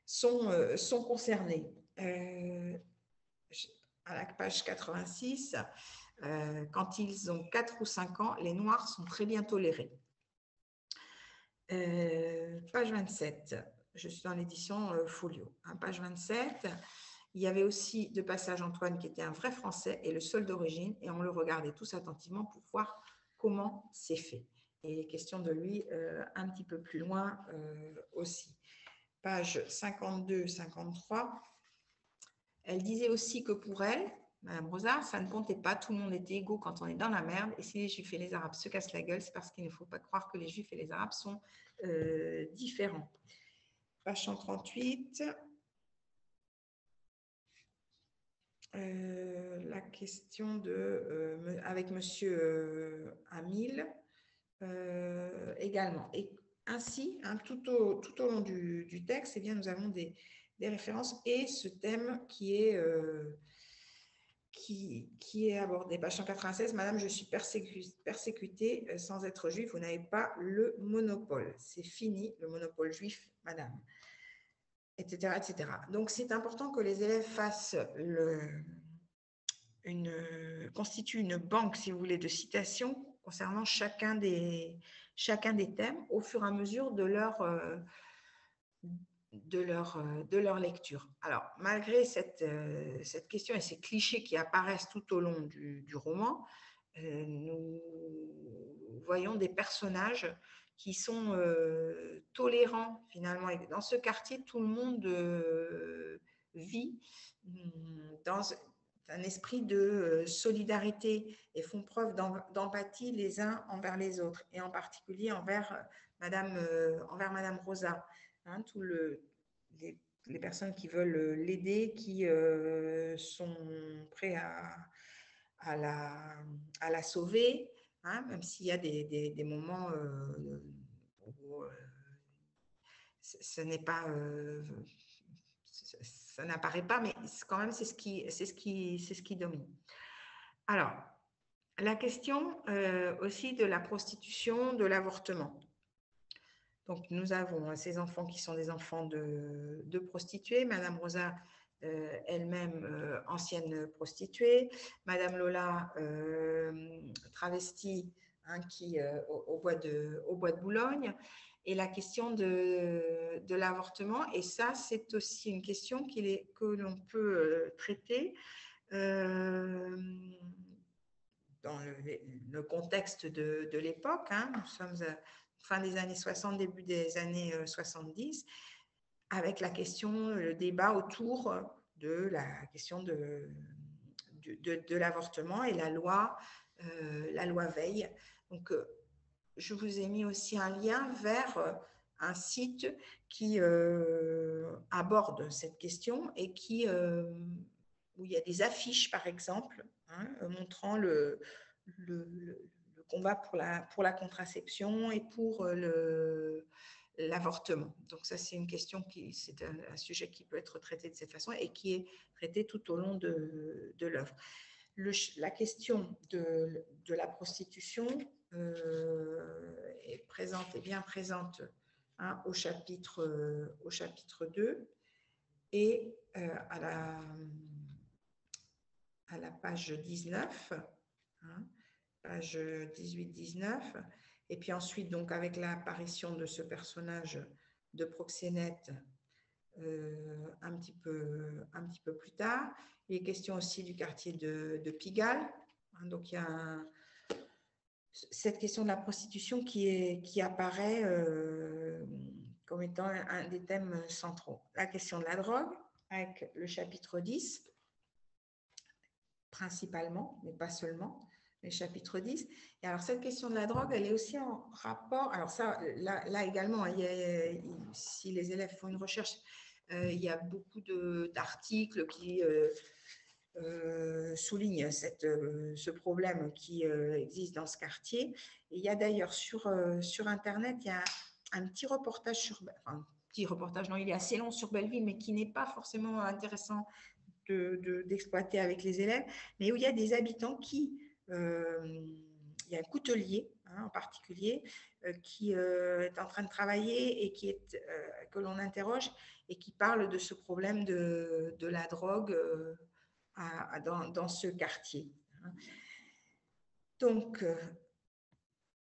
sont concernées. À la page 86, quand ils ont 4 ou 5 ans, les Noirs sont très bien tolérés. Page 27. Je suis dans l'édition Folio. Page 27, il y avait aussi de passage Antoine qui était un vrai Français et le seul d'origine, et on le regardait tous attentivement pour voir comment c'est fait. et question de lui un petit peu plus loin aussi. Page 52-53. Elle disait aussi que pour elle, Madame Rosa, ça ne comptait pas, tout le monde était égaux quand on est dans la merde, et si les Juifs et les Arabes se cassent la gueule, c'est parce qu'il ne faut pas croire que les Juifs et les Arabes sont différents. Page 138. La question avec Monsieur Amil également. Et ainsi, hein, tout au long du texte, eh bien, nous avons des références et ce thème qui est abordé. Page 196, Madame, je suis persécutée sans être juif, vous n'avez pas le monopole. C'est fini, le monopole juif, Madame. Etc., etc. Donc, c'est important que les élèves constituent une banque, si vous voulez, de citations concernant chacun des thèmes au fur et à mesure de leur lecture. Alors, malgré cette question et ces clichés qui apparaissent tout au long du roman, nous voyons des personnages qui sont tolérants finalement. Et dans ce quartier, tout le monde vit dans un esprit de solidarité et font preuve d'empathie les uns envers les autres, et en particulier envers Madame Rosa. Hein, les personnes qui veulent l'aider, qui sont prêts à la sauver, hein, même s'il y a des moments où ce n'est pas, ça n'apparaît pas, mais quand même c'est ce qui domine. Alors, la question aussi de la prostitution, de l'avortement. Donc, nous avons ces enfants qui sont des enfants de prostituées. Madame Rosa, elle-même ancienne prostituée. Madame Lola, travestie, hein, qui au bois de Boulogne. Et la question de l'avortement. Et ça, c'est aussi une question que l'on peut traiter dans le contexte de l'époque. Hein. Nous sommes fin des années 60, début des années 70, avec la question, le débat autour de la question de l'avortement et la loi Veil. Donc, je vous ai mis aussi un lien vers un site qui aborde cette question et où il y a des affiches, par exemple, hein, montrant le combat pour la contraception et pour l'avortement. Donc ça, c'est une question c'est un sujet qui peut être traité de cette façon et qui est traité tout au long de l'œuvre. La question de la prostitution est bien présente, hein, au chapitre 2 et à la page 19, hein, page 18-19, et puis ensuite, donc, avec l'apparition de ce personnage de proxénète un petit peu plus tard, il est question aussi du quartier de Pigalle. Hein, donc, il y a cette question de la prostitution qui apparaît comme étant un des thèmes centraux. La question de la drogue, avec le chapitre 10, principalement, mais pas seulement, le chapitre 10. Et alors, cette question de la drogue, elle est aussi en rapport, alors ça, là également, si les élèves font une recherche, il y a beaucoup d'articles qui soulignent ce problème qui existe dans ce quartier. Et il y a d'ailleurs sur Internet, il y a un petit reportage il est assez long sur Belleville, mais qui n'est pas forcément intéressant d'exploiter avec les élèves, mais où il y a des habitants il y a un coutelier, hein, en particulier, qui est en train de travailler et que l'on interroge et qui parle de ce problème de la drogue dans ce quartier. Donc,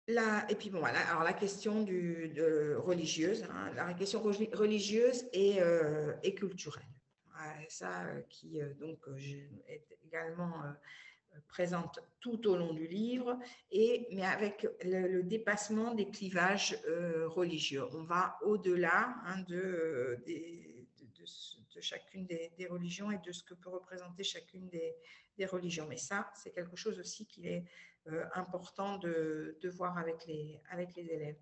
et puis bon, voilà, alors la question religieuse, hein, la question religieuse et culturelle. Ça qui donc est également présente tout au long du livre, mais avec le dépassement des clivages religieux. On va au-delà de chacune des religions et de ce que peut représenter chacune des religions. Mais ça, c'est quelque chose aussi qu'il est important de voir avec les élèves.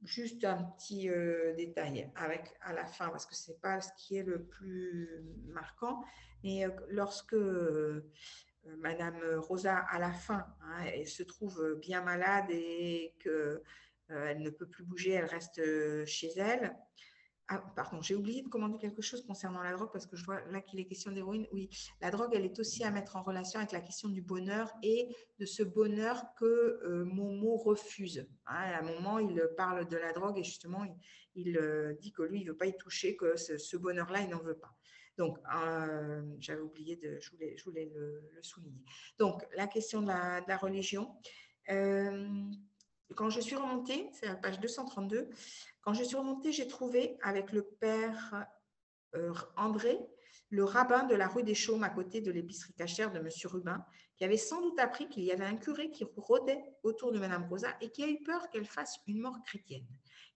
Juste un petit détail à la fin, parce que ce n'est pas ce qui est le plus marquant, mais lorsque Madame Rosa, à la fin, elle se trouve bien malade et qu'elle ne peut plus bouger, elle reste chez elle. Ah, pardon, j'ai oublié de commenter quelque chose concernant la drogue parce que je vois là qu'il est question d'héroïne. Oui, la drogue, elle est aussi à mettre en relation avec la question du bonheur et de ce bonheur que Momo refuse. À un moment, il parle de la drogue et justement, il dit que lui, il ne veut pas y toucher, que ce bonheur-là, il n'en veut pas. Donc, j'avais oublié, je voulais le souligner. Donc, la question de la religion. Quand je suis remontée, c'est à la page 232, quand je suis remontée, j'ai trouvé avec le père André, le rabbin de la rue des Chaumes à côté de l'épicerie cachère de M. Rubin, qui avait sans doute appris qu'il y avait un curé qui rôdait autour de Mme Rosa et qui a eu peur qu'elle fasse une mort chrétienne.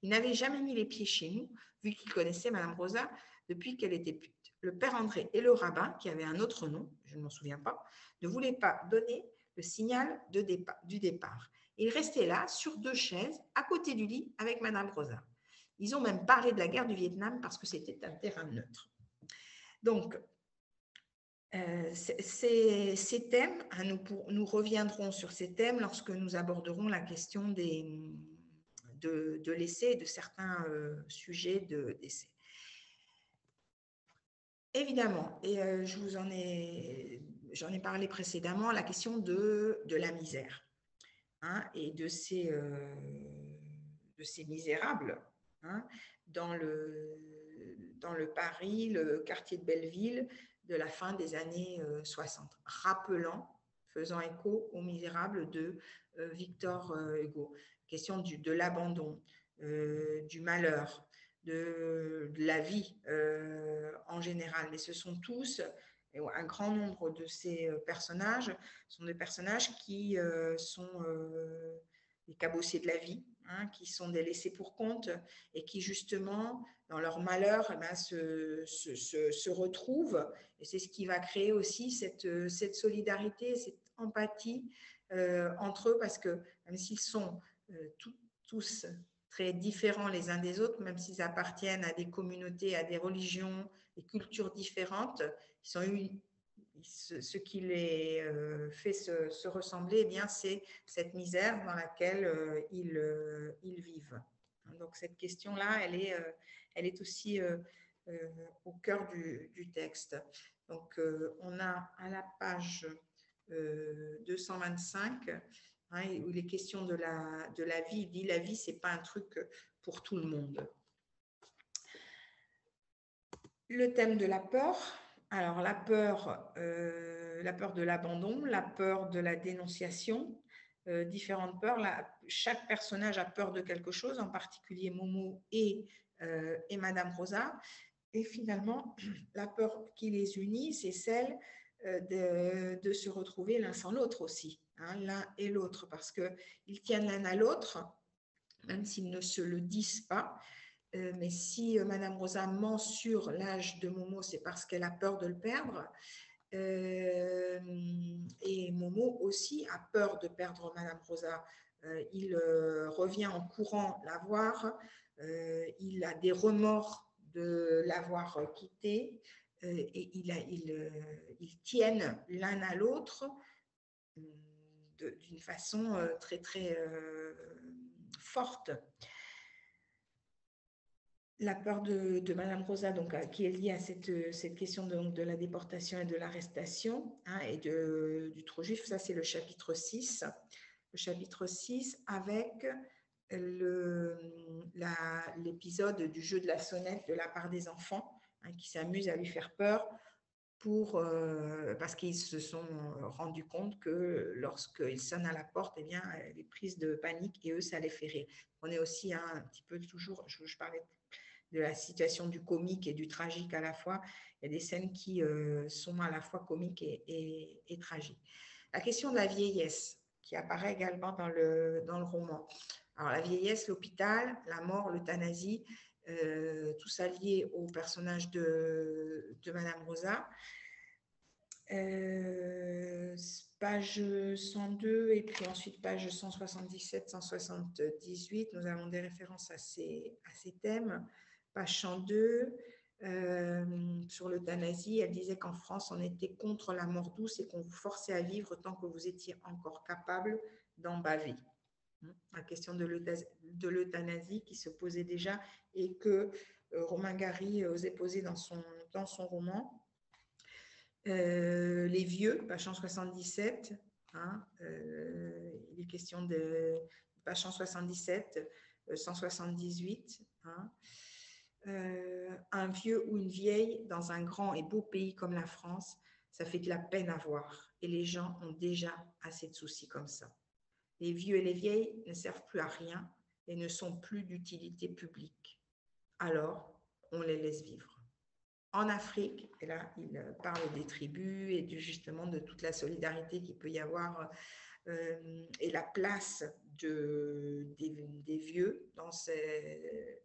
Il n'avait jamais mis les pieds chez nous, vu qu'il connaissait Mme Rosa depuis qu'elle était petite. Le père André et le rabbin, qui avait un autre nom, je ne m'en souviens pas, ne voulaient pas donner le signal du départ. Ils restaient là, sur 2 chaises, à côté du lit, avec Mme Rosa. Ils ont même parlé de la guerre du Vietnam parce que c'était un terrain neutre. Donc, ces thèmes, nous reviendrons sur ces thèmes lorsque nous aborderons la question de l'essai et de certains sujets d'essai. Évidemment, et j'en ai parlé précédemment, la question de la misère et de ces misérables dans le Paris, le quartier de Belleville de la fin des années 60, faisant écho aux misérables de Victor Hugo. Question de l'abandon, du malheur, de la vie en général. Mais ce sont tous, un grand nombre de ces personnages sont des personnages qui sont les cabossés de la vie, qui sont des laissés pour compte et qui justement, dans leur malheur, se retrouvent. Et c'est ce qui va créer aussi cette solidarité, cette empathie entre eux, parce que même s'ils sont tous très différents les uns des autres, même s'ils appartiennent à des communautés, à des religions, des cultures différentes, ce qui les fait se ressembler, eh bien, c'est cette misère dans laquelle ils vivent. Donc, cette question-là, elle est aussi au cœur du texte. Donc, on a à la page 225, où il est question de la vie. Il dit, la vie, ce n'est pas un truc pour tout le monde. Le thème de la peur. Alors, la peur de l'abandon, la peur de la dénonciation, différentes peurs. Chaque personnage a peur de quelque chose, en particulier Momo et Madame Rosa. Et finalement, la peur qui les unit, c'est celle de se retrouver l'un sans l'autre aussi, l'un et l'autre, parce qu'ils tiennent l'un à l'autre, même s'ils ne se le disent pas. Mais si Madame Rosa ment sur l'âge de Momo, c'est parce qu'elle a peur de le perdre. Et Momo aussi a peur de perdre Madame Rosa. Il revient en courant la voir. Il a des remords de l'avoir quittée. Et ils tiennent l'un à l'autre d'une façon très, très forte. La peur de Madame Rosa, donc, qui est liée à cette question de la déportation et de l'arrestation et du trop juif, ça c'est le chapitre 6. Le chapitre 6 avec l'épisode du jeu de la sonnette de la part des enfants qui s'amusent à lui faire peur parce qu'ils se sont rendus compte que lorsqu'ils sonnent à la porte, eh bien, elle est prise de panique et eux, ça les fait rire. On est aussi un petit peu toujours, je parlais de la situation du comique et du tragique à la fois. Il y a des scènes qui sont à la fois comiques et tragiques. La question de la vieillesse, qui apparaît également dans le roman. Alors, la vieillesse, l'hôpital, la mort, l'euthanasie, tout ça lié au personnage de Madame Rosa. Page 102 et puis ensuite page 177, 178, nous avons des références à ces thèmes. Page 102, sur l'euthanasie, elle disait qu'en France, on était contre la mort douce et qu'on vous forçait à vivre tant que vous étiez encore capable d'en baver. La question de l'euthanasie qui se posait déjà et que Romain Gary osait poser dans son roman. Les vieux, page 177, il est question de page 177, 178. Un vieux ou une vieille dans un grand et beau pays comme la France, ça fait de la peine à voir et les gens ont déjà assez de soucis comme ça. Les vieux et les vieilles ne servent plus à rien et ne sont plus d'utilité publique. Alors, on les laisse vivre. En Afrique, et là, il parle des tribus et justement de toute la solidarité qu'il peut y avoir et la place des vieux dans ces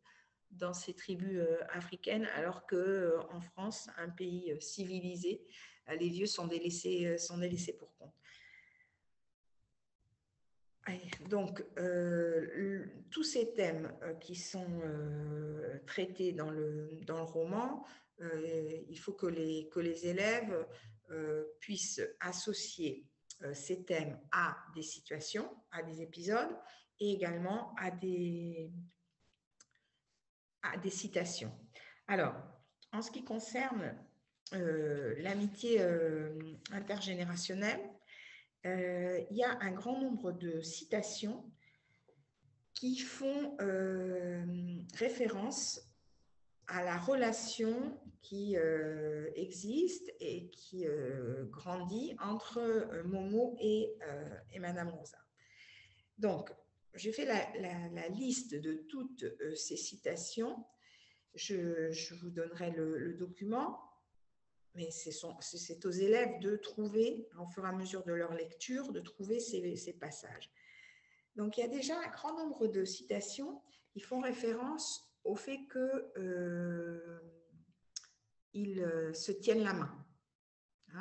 tribus africaines, alors qu'en France, un pays civilisé, les vieux sont délaissés pour compte. Donc, tous ces thèmes qui sont traités dans le roman, il faut que les élèves puissent associer ces thèmes à des situations, à des épisodes et également à des citations. Alors, en ce qui concerne l'amitié intergénérationnelle, il y a un grand nombre de citations qui font référence à la relation qui existe et qui grandit entre Momo et Madame Rosa. Donc, j'ai fait la liste de toutes ces citations. Je vous donnerai le document. Mais c'est aux élèves de trouver, au fur et à mesure de leur lecture, de trouver ces passages. Donc, il y a déjà un grand nombre de citations qui font référence au fait qu'ils se tiennent la main.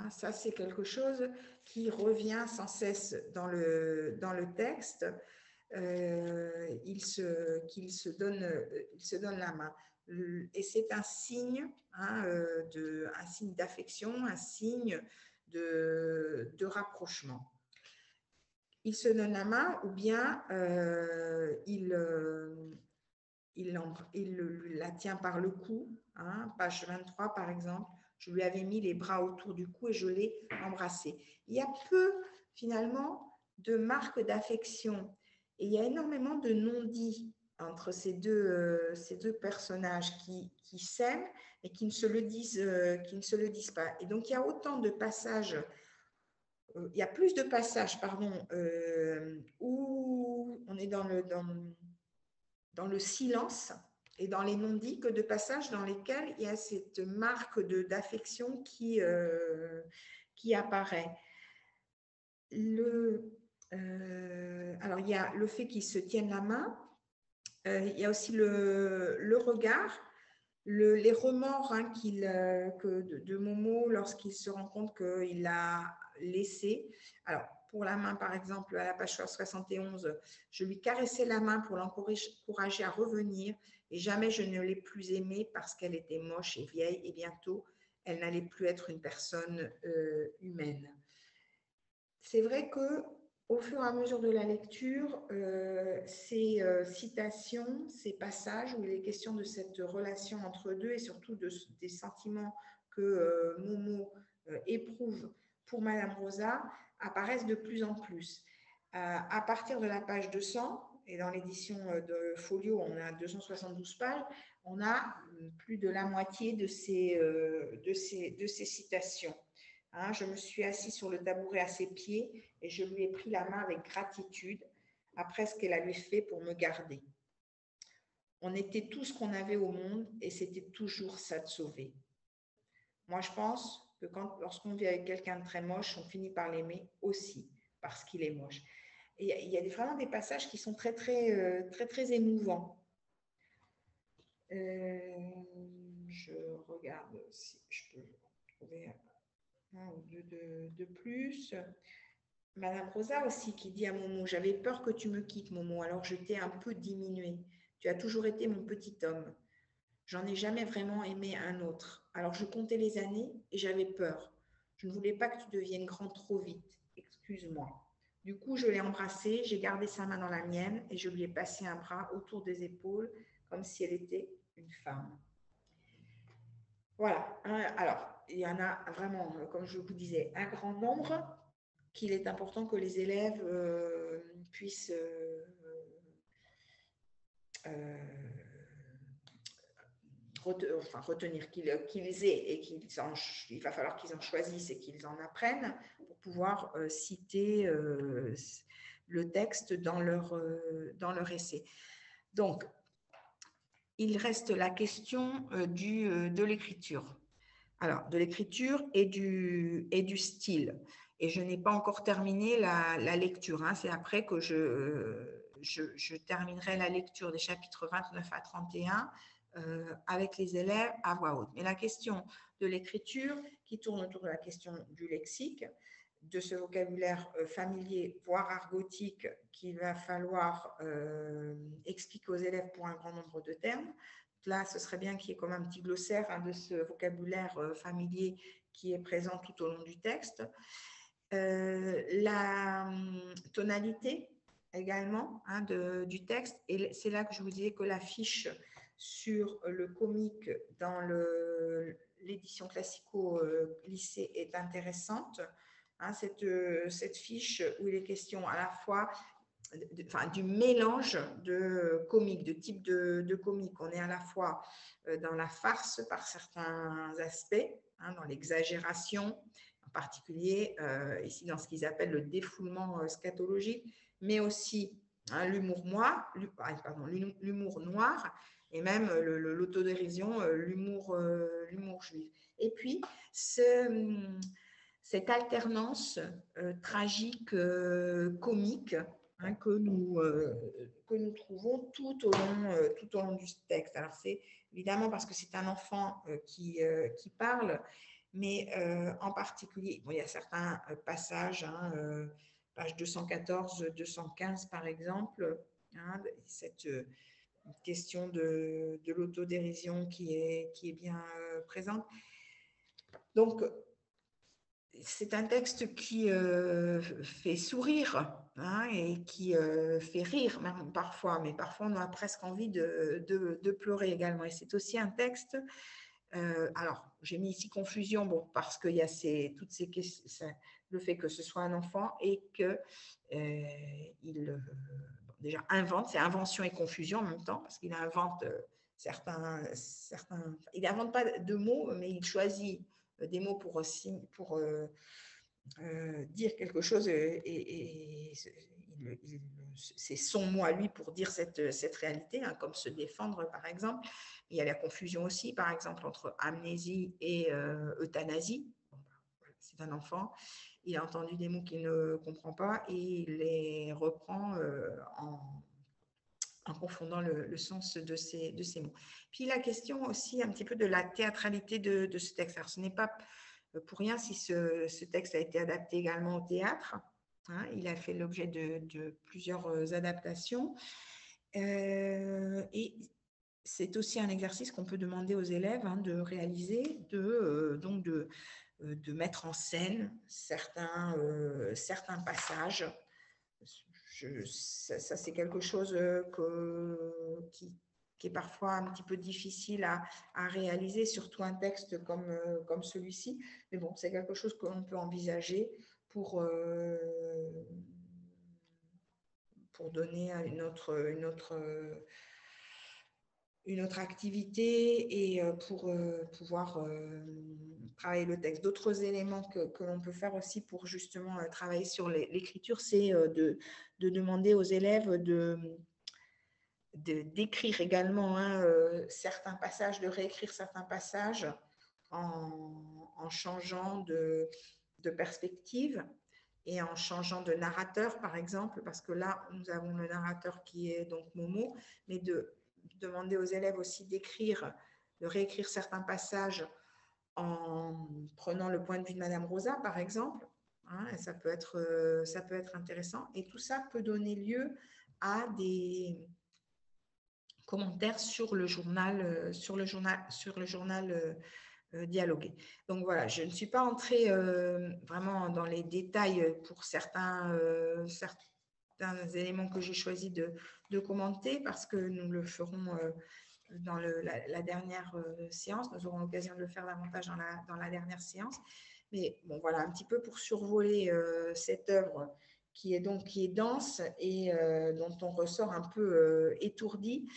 Ça, c'est quelque chose qui revient sans cesse dans le texte, qu'ils se donnent la main. Et c'est un signe, un signe d'affection, un signe de rapprochement. Il se donne la main ou bien il la tient par le cou, page 23 par exemple. Je lui avais mis les bras autour du cou et je l'ai embrassé. Il y a peu finalement de marques d'affection et il y a énormément de non-dits entre ces deux personnages qui s'aiment et qui ne se le disent pas. Et donc, il y a autant de passages, il y a plus de passages, où on est dans le silence et dans les non-dits que de passages dans lesquels il y a cette marque d'affection qui apparaît. Alors, il y a le fait qu'ils se tiennent la main. Il y a aussi le regard, les remords de Momo lorsqu'il se rend compte qu'il l'a laissé. Alors, pour la main, par exemple, à la page 71, je lui caressais la main pour l'encourager à revenir et jamais je ne l'ai plus aimée parce qu'elle était moche et vieille et bientôt, elle n'allait plus être une personne humaine. C'est vrai que au fur et à mesure de la lecture, ces citations, ces passages où il est question de cette relation entre deux et surtout des sentiments que Momo éprouve pour Madame Rosa apparaissent de plus en plus. À partir de la page 200, et dans l'édition de Folio, on a 272 pages, on a plus de la moitié de ces citations. Je me suis assise sur le tabouret à ses pieds et je lui ai pris la main avec gratitude après ce qu'elle avait fait pour me garder. On était tout ce qu'on avait au monde et c'était toujours ça de sauver. Moi, je pense que lorsqu'on vit avec quelqu'un de très moche, on finit par l'aimer aussi parce qu'il est moche. Et il y a vraiment des passages qui sont très, très, très, très émouvants. Je regarde si je peux trouver un ou deux de plus. Madame Rosa aussi qui dit à Momo, j'avais peur que tu me quittes, Momo, alors je t'ai un peu diminué. Tu as toujours été mon petit homme. J'en ai jamais vraiment aimé un autre. Alors je comptais les années et j'avais peur. Je ne voulais pas que tu deviennes grand trop vite. Excuse-moi. Du coup, je l'ai embrassé, j'ai gardé sa main dans la mienne et je lui ai passé un bras autour des épaules comme si elle était une femme. Voilà. Alors, il y en a vraiment, comme je vous disais, un grand nombre qu'il est important que les élèves puissent retenir, qu'ils aient et il va falloir qu'ils en choisissent et qu'ils en apprennent pour pouvoir citer le texte dans leur essai. Donc, il reste la question de l'écriture. Alors, de l'écriture et du style. Et je n'ai pas encore terminé la lecture. Hein. C'est après que je terminerai la lecture des chapitres 29 à 31 avec les élèves à voix haute. Mais la question de l'écriture, qui tourne autour de la question du lexique, de ce vocabulaire familier, voire argotique, qu'il va falloir expliquer aux élèves pour un grand nombre de termes. Là, ce serait bien qu'il y ait comme un petit glossaire de ce vocabulaire familier qui est présent tout au long du texte. La tonalité également du texte, et c'est là que je vous disais que la fiche sur le comique dans l'édition classico-lycée est intéressante. Cette fiche où il est question à la fois du mélange de comiques, de types de comiques. On est à la fois dans la farce par certains aspects, dans l'exagération, en particulier ici dans ce qu'ils appellent le défoulement scatologique, mais aussi l'humour noir et même l'autodérision, l'humour juif. Et puis, cette alternance tragique, comique, que nous trouvons tout au long du texte. Alors, c'est évidemment parce que c'est un enfant qui parle, mais en particulier, il y a certains passages, page 214, 215 par exemple, cette question de l'autodérision qui est bien présente. Donc, c'est un texte qui fait sourire et qui fait rire même parfois, mais parfois on a presque envie de pleurer également. Et c'est aussi un texte, alors j'ai mis ici confusion, parce qu'il y a toutes ces questions, le fait que ce soit un enfant et qu'il déjà invente, c'est invention et confusion en même temps, parce qu'il invente il n'invente pas de mots, mais il choisit des mots pour dire quelque chose et c'est son mot à lui pour dire cette réalité, comme se défendre par exemple. Il y a la confusion aussi par exemple entre amnésie et euthanasie. C'est un enfant, il a entendu des mots qu'il ne comprend pas et il les reprend en confondant le sens de ces mots. Puis la question aussi un petit peu de la théâtralité de ce texte. Alors ce n'est pas pour rien si ce texte a été adapté également au théâtre. Il a fait l'objet de plusieurs adaptations. Et c'est aussi un exercice qu'on peut demander aux élèves de réaliser, donc de mettre en scène certains passages. Ça c'est quelque chose qui est parfois un petit peu difficile à réaliser, surtout un texte comme celui-ci. Mais bon, c'est quelque chose que l'on peut envisager pour donner une autre activité et pour pouvoir travailler le texte. D'autres éléments que l'on peut faire aussi pour justement travailler sur l'écriture, c'est de demander aux élèves d'écrire également certains passages, de réécrire certains passages en changeant de perspective et en changeant de narrateur, par exemple, parce que là, nous avons le narrateur qui est donc Momo, mais de demander aux élèves aussi de réécrire certains passages en prenant le point de vue de Madame Rosa, par exemple. Hein, ça peut être intéressant. Et tout ça peut donner lieu à des commentaires sur le journal dialogué. Donc voilà, je ne suis pas entrée vraiment dans les détails pour certains éléments que j'ai choisi de commenter parce que nous le ferons dans la dernière séance. Nous aurons l'occasion de le faire davantage dans la dernière séance. Mais bon, voilà, un petit peu pour survoler cette œuvre qui est dense et dont on ressort un peu étourdi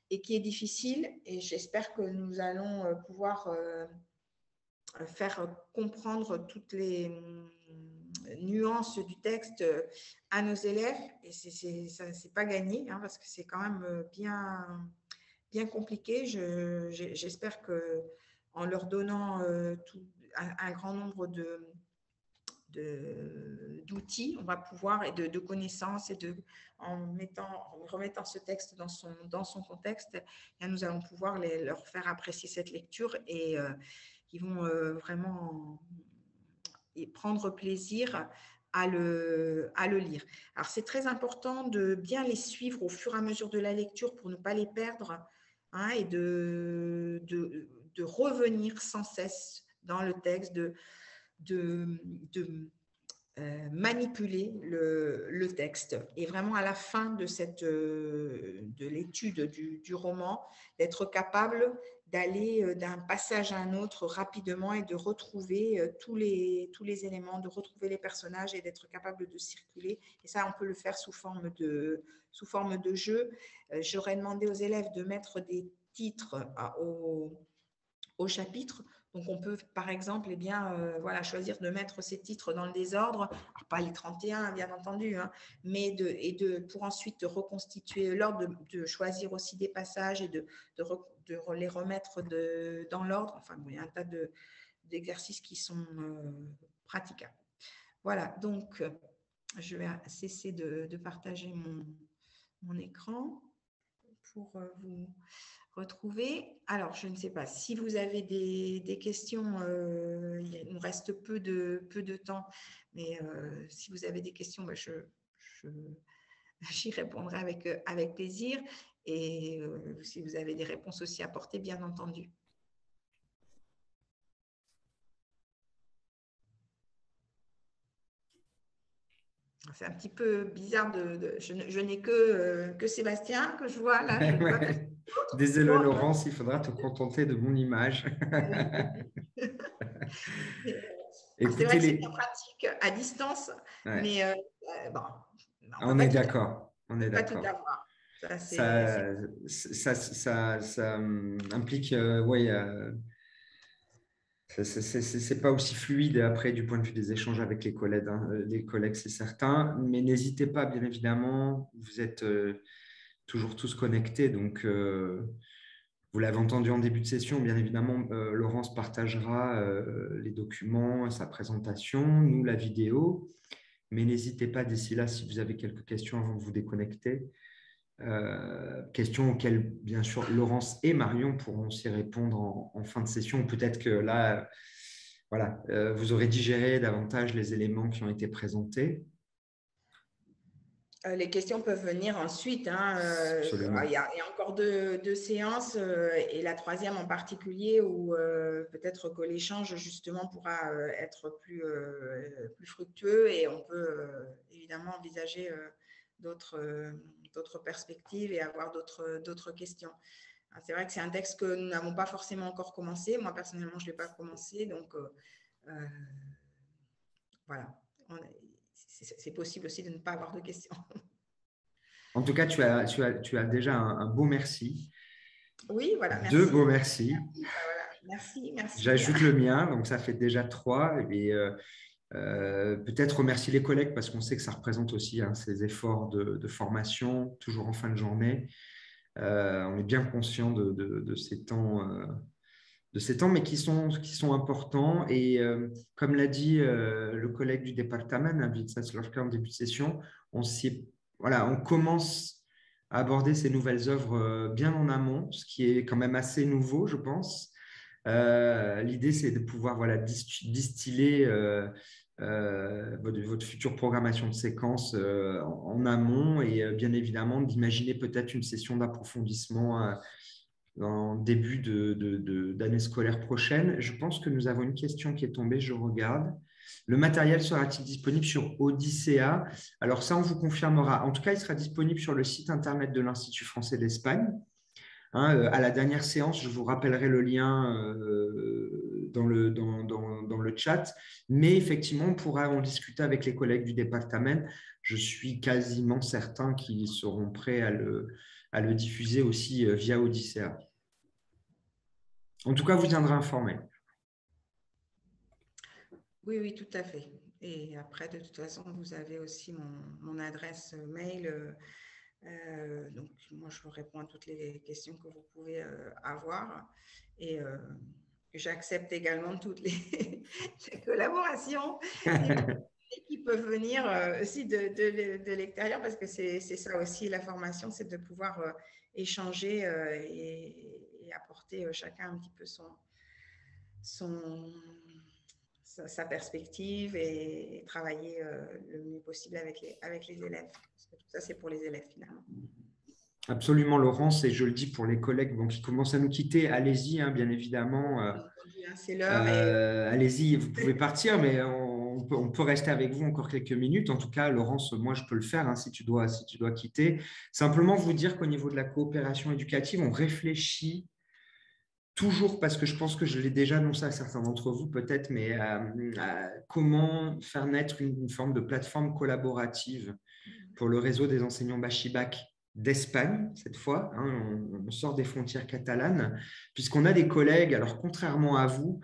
et qui est difficile. Et j'espère que nous allons pouvoir faire comprendre toutes les nuances du texte à nos élèves. Et c'est pas gagné, hein, parce que c'est quand même bien compliqué. J'espère qu'en leur donnant un grand nombre d'outils, on va pouvoir, et de connaissances, et en remettant ce texte dans son contexte, et nous allons pouvoir leur faire apprécier cette lecture et ils vont vraiment prendre plaisir à le lire. Alors, c'est très important de bien les suivre au fur et à mesure de la lecture pour ne pas les perdre, hein, et de revenir sans cesse dans le texte, de manipuler le texte. Et vraiment, à la fin de l'étude du roman, d'être capable d'aller d'un passage à un autre rapidement et de retrouver tous les éléments, de retrouver les personnages et d'être capable de circuler. Et ça, on peut le faire sous forme de jeu. J'aurais demandé aux élèves de mettre des titres au chapitre. Donc, on peut, par exemple, choisir de mettre ces titres dans le désordre, alors pas les 31, bien entendu, hein, mais pour ensuite reconstituer l'ordre, de choisir aussi des passages et de les remettre dans l'ordre. Enfin, bon, il y a un tas d'exercices qui sont praticables. Voilà, donc, je vais cesser de partager mon écran pour vous retrouver. Alors, je ne sais pas si vous avez des questions. Il nous reste peu de temps, mais si vous avez des questions, j'y répondrai avec plaisir. Et si vous avez des réponses aussi à apporter, bien entendu. C'est un petit peu bizarre je n'ai que Sébastien que je vois là. Je vois Désolé Laurence, il faudra te contenter de mon image. C'est vrai que c'est bien pratique à distance, ouais. Mais bon, on est d'accord. On ne peut pas tout avoir. Ça implique, c'est pas aussi fluide après du point de vue des échanges avec les collègues, hein. Les collègues, c'est certain, mais n'hésitez pas, bien évidemment, vous êtes toujours tous connectés, donc vous l'avez entendu en début de session, bien évidemment, Laurence partagera les documents, sa présentation, nous la vidéo, mais n'hésitez pas d'ici là, si vous avez quelques questions avant de vous déconnecter, questions auxquelles, bien sûr, Laurence et Marion pourront aussi répondre en fin de session. Peut-être que là, voilà, vous aurez digéré davantage les éléments qui ont été présentés. Les questions peuvent venir ensuite. Hein. Il y a encore deux séances et la troisième en particulier où peut-être que l'échange justement pourra être plus fructueux et on peut évidemment envisager d'autres perspectives et avoir d'autres questions. C'est vrai que c'est un texte que nous n'avons pas forcément encore commencé. Moi, personnellement, je ne l'ai pas commencé. Donc, voilà. C'est possible aussi de ne pas avoir de questions. En tout cas, tu as déjà un beau merci. Oui, voilà. Merci. 2 beaux merci. Merci. J'ajoute le mien, donc ça fait déjà 3. Et peut-être remercier les collègues parce qu'on sait que ça représente aussi ces efforts de formation, toujours en fin de journée. On est bien conscient de ces temps de ces temps, mais qui sont importants. Et comme l'a dit le collègue du département, Vincent Lorca, en début de session, voilà, on commence à aborder ces nouvelles œuvres bien en amont, ce qui est quand même assez nouveau, je pense. L'idée, c'est de pouvoir voilà, distiller votre future programmation de séquences en amont et bien évidemment d'imaginer peut-être une session d'approfondissement en début d'année scolaire prochaine. Je pense que nous avons une question qui est tombée, je regarde. Le matériel sera-t-il disponible sur Odyssea? Alors ça, on vous confirmera. En tout cas, il sera disponible sur le site internet de l'Institut français d'Espagne. À la dernière séance, je vous rappellerai le lien dans le chat. Mais effectivement, on pourra en discuter avec les collègues du département. Je suis quasiment certain qu'ils seront prêts à le diffuser aussi via Odyssea. En tout cas, vous tiendrez informé. Oui, oui, tout à fait. Et après, de toute façon, vous avez aussi mon adresse mail. Donc, moi, je vous réponds à toutes les questions que vous pouvez avoir. Et j'accepte également toutes les collaborations qui peuvent venir aussi de l'extérieur, parce que c'est ça aussi, la formation, c'est de pouvoir échanger et apporter chacun un petit peu sa perspective et travailler le mieux possible avec les élèves. Parce que tout ça, c'est pour les élèves finalement. Absolument, Laurence, et je le dis pour les collègues qui commencent à nous quitter, allez-y, bien évidemment. C'est l'heure. Allez-y, vous pouvez partir, mais on peut rester avec vous encore quelques minutes. En tout cas, Laurence, moi, je peux le faire si tu dois quitter. Simplement vous dire qu'au niveau de la coopération éducative, on réfléchit toujours, parce que je pense que je l'ai déjà annoncé à certains d'entre vous peut-être, mais comment faire naître une forme de plateforme collaborative pour le réseau des enseignants Bachibac d'Espagne, cette fois. On sort des frontières catalanes, puisqu'on a des collègues, alors contrairement à vous,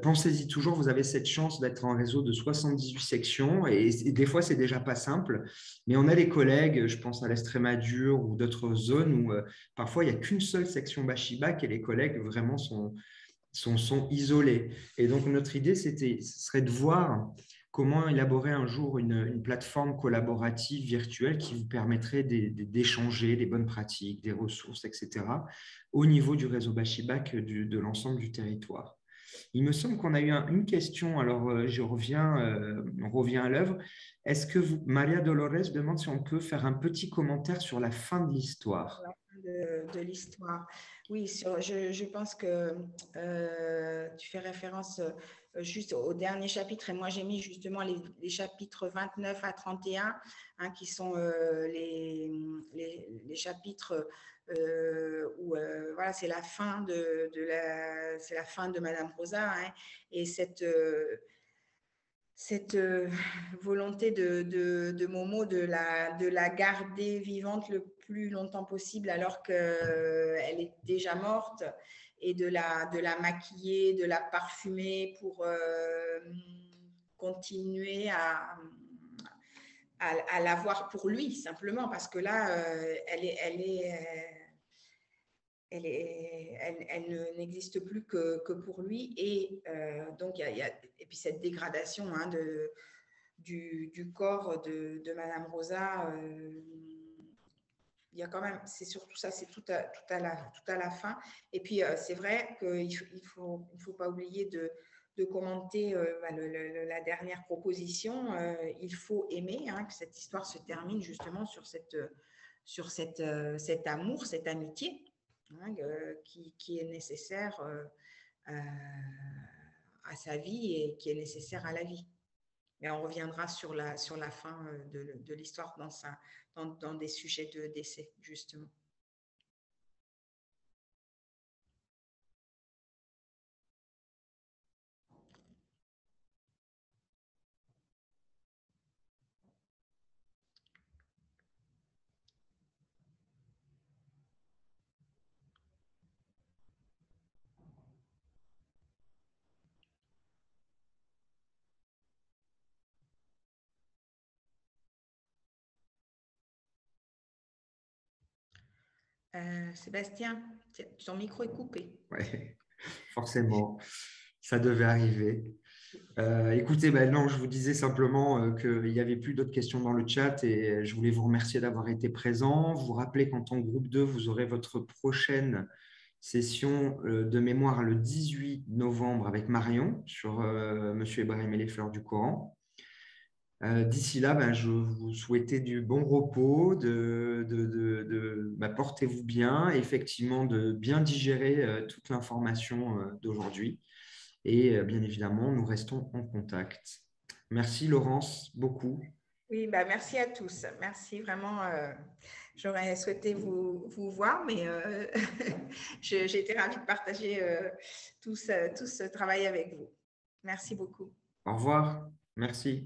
pensez-y toujours, vous avez cette chance d'être en réseau de 78 sections, et des fois, c'est déjà pas simple, mais on a des collègues, je pense à l'Estrémadure ou d'autres zones où parfois, il n'y a qu'une seule section Bachibac et les collègues vraiment sont isolés. Et donc, notre idée, ce serait de voir comment élaborer un jour une plateforme collaborative virtuelle qui vous permettrait d'échanger des bonnes pratiques, des ressources, etc., au niveau du réseau Bachibac de l'ensemble du territoire. Il me semble qu'on a eu une question, alors on revient à l'œuvre. Est-ce que Maria Dolores demande si on peut faire un petit commentaire sur la fin de l'histoire? De l'histoire. Oui, je pense que tu fais référence juste au dernier chapitre, et moi j'ai mis justement les chapitres 29 à 31, qui sont les chapitres où voilà, c'est la fin c'est la fin de Madame Rosa, et cette volonté de Momo de la garder vivante le plus longtemps possible alors qu'elle est déjà morte, et de la maquiller, de la parfumer pour continuer à la voir pour lui, simplement, parce que là, elle n'existe plus que pour lui. Et donc, et puis cette dégradation du corps de Madame Rosa, il y a quand même, c'est surtout ça, c'est tout à la fin. Et puis, c'est vrai qu'il ne faut pas oublier de commenter la dernière proposition. Il faut aimer, que cette histoire se termine justement sur cet amour, cette amitié, qui est nécessaire à sa vie et qui est nécessaire à la vie. Mais on reviendra sur la fin de l'histoire dans des sujets de décès, justement. Sébastien, ton micro est coupé. Ouais. Forcément, ça devait arriver. Écoutez, non, je vous disais simplement qu'il n'y avait plus d'autres questions dans le chat et je voulais vous remercier d'avoir été présent. Vous rappeler qu'en tant que groupe 2, vous aurez votre prochaine session de mémoire le 18 novembre avec Marion sur Monsieur Ibrahim et les fleurs du Coran. D'ici là, je vous souhaite du bon repos, portez-vous bien, effectivement de bien digérer toute l'information d'aujourd'hui. Et bien évidemment, nous restons en contact. Merci Laurence, beaucoup. Oui, merci à tous. Merci vraiment. J'aurais souhaité vous voir, mais j'ai été ravie de partager tout ce travail avec vous. Merci beaucoup. Au revoir. Merci.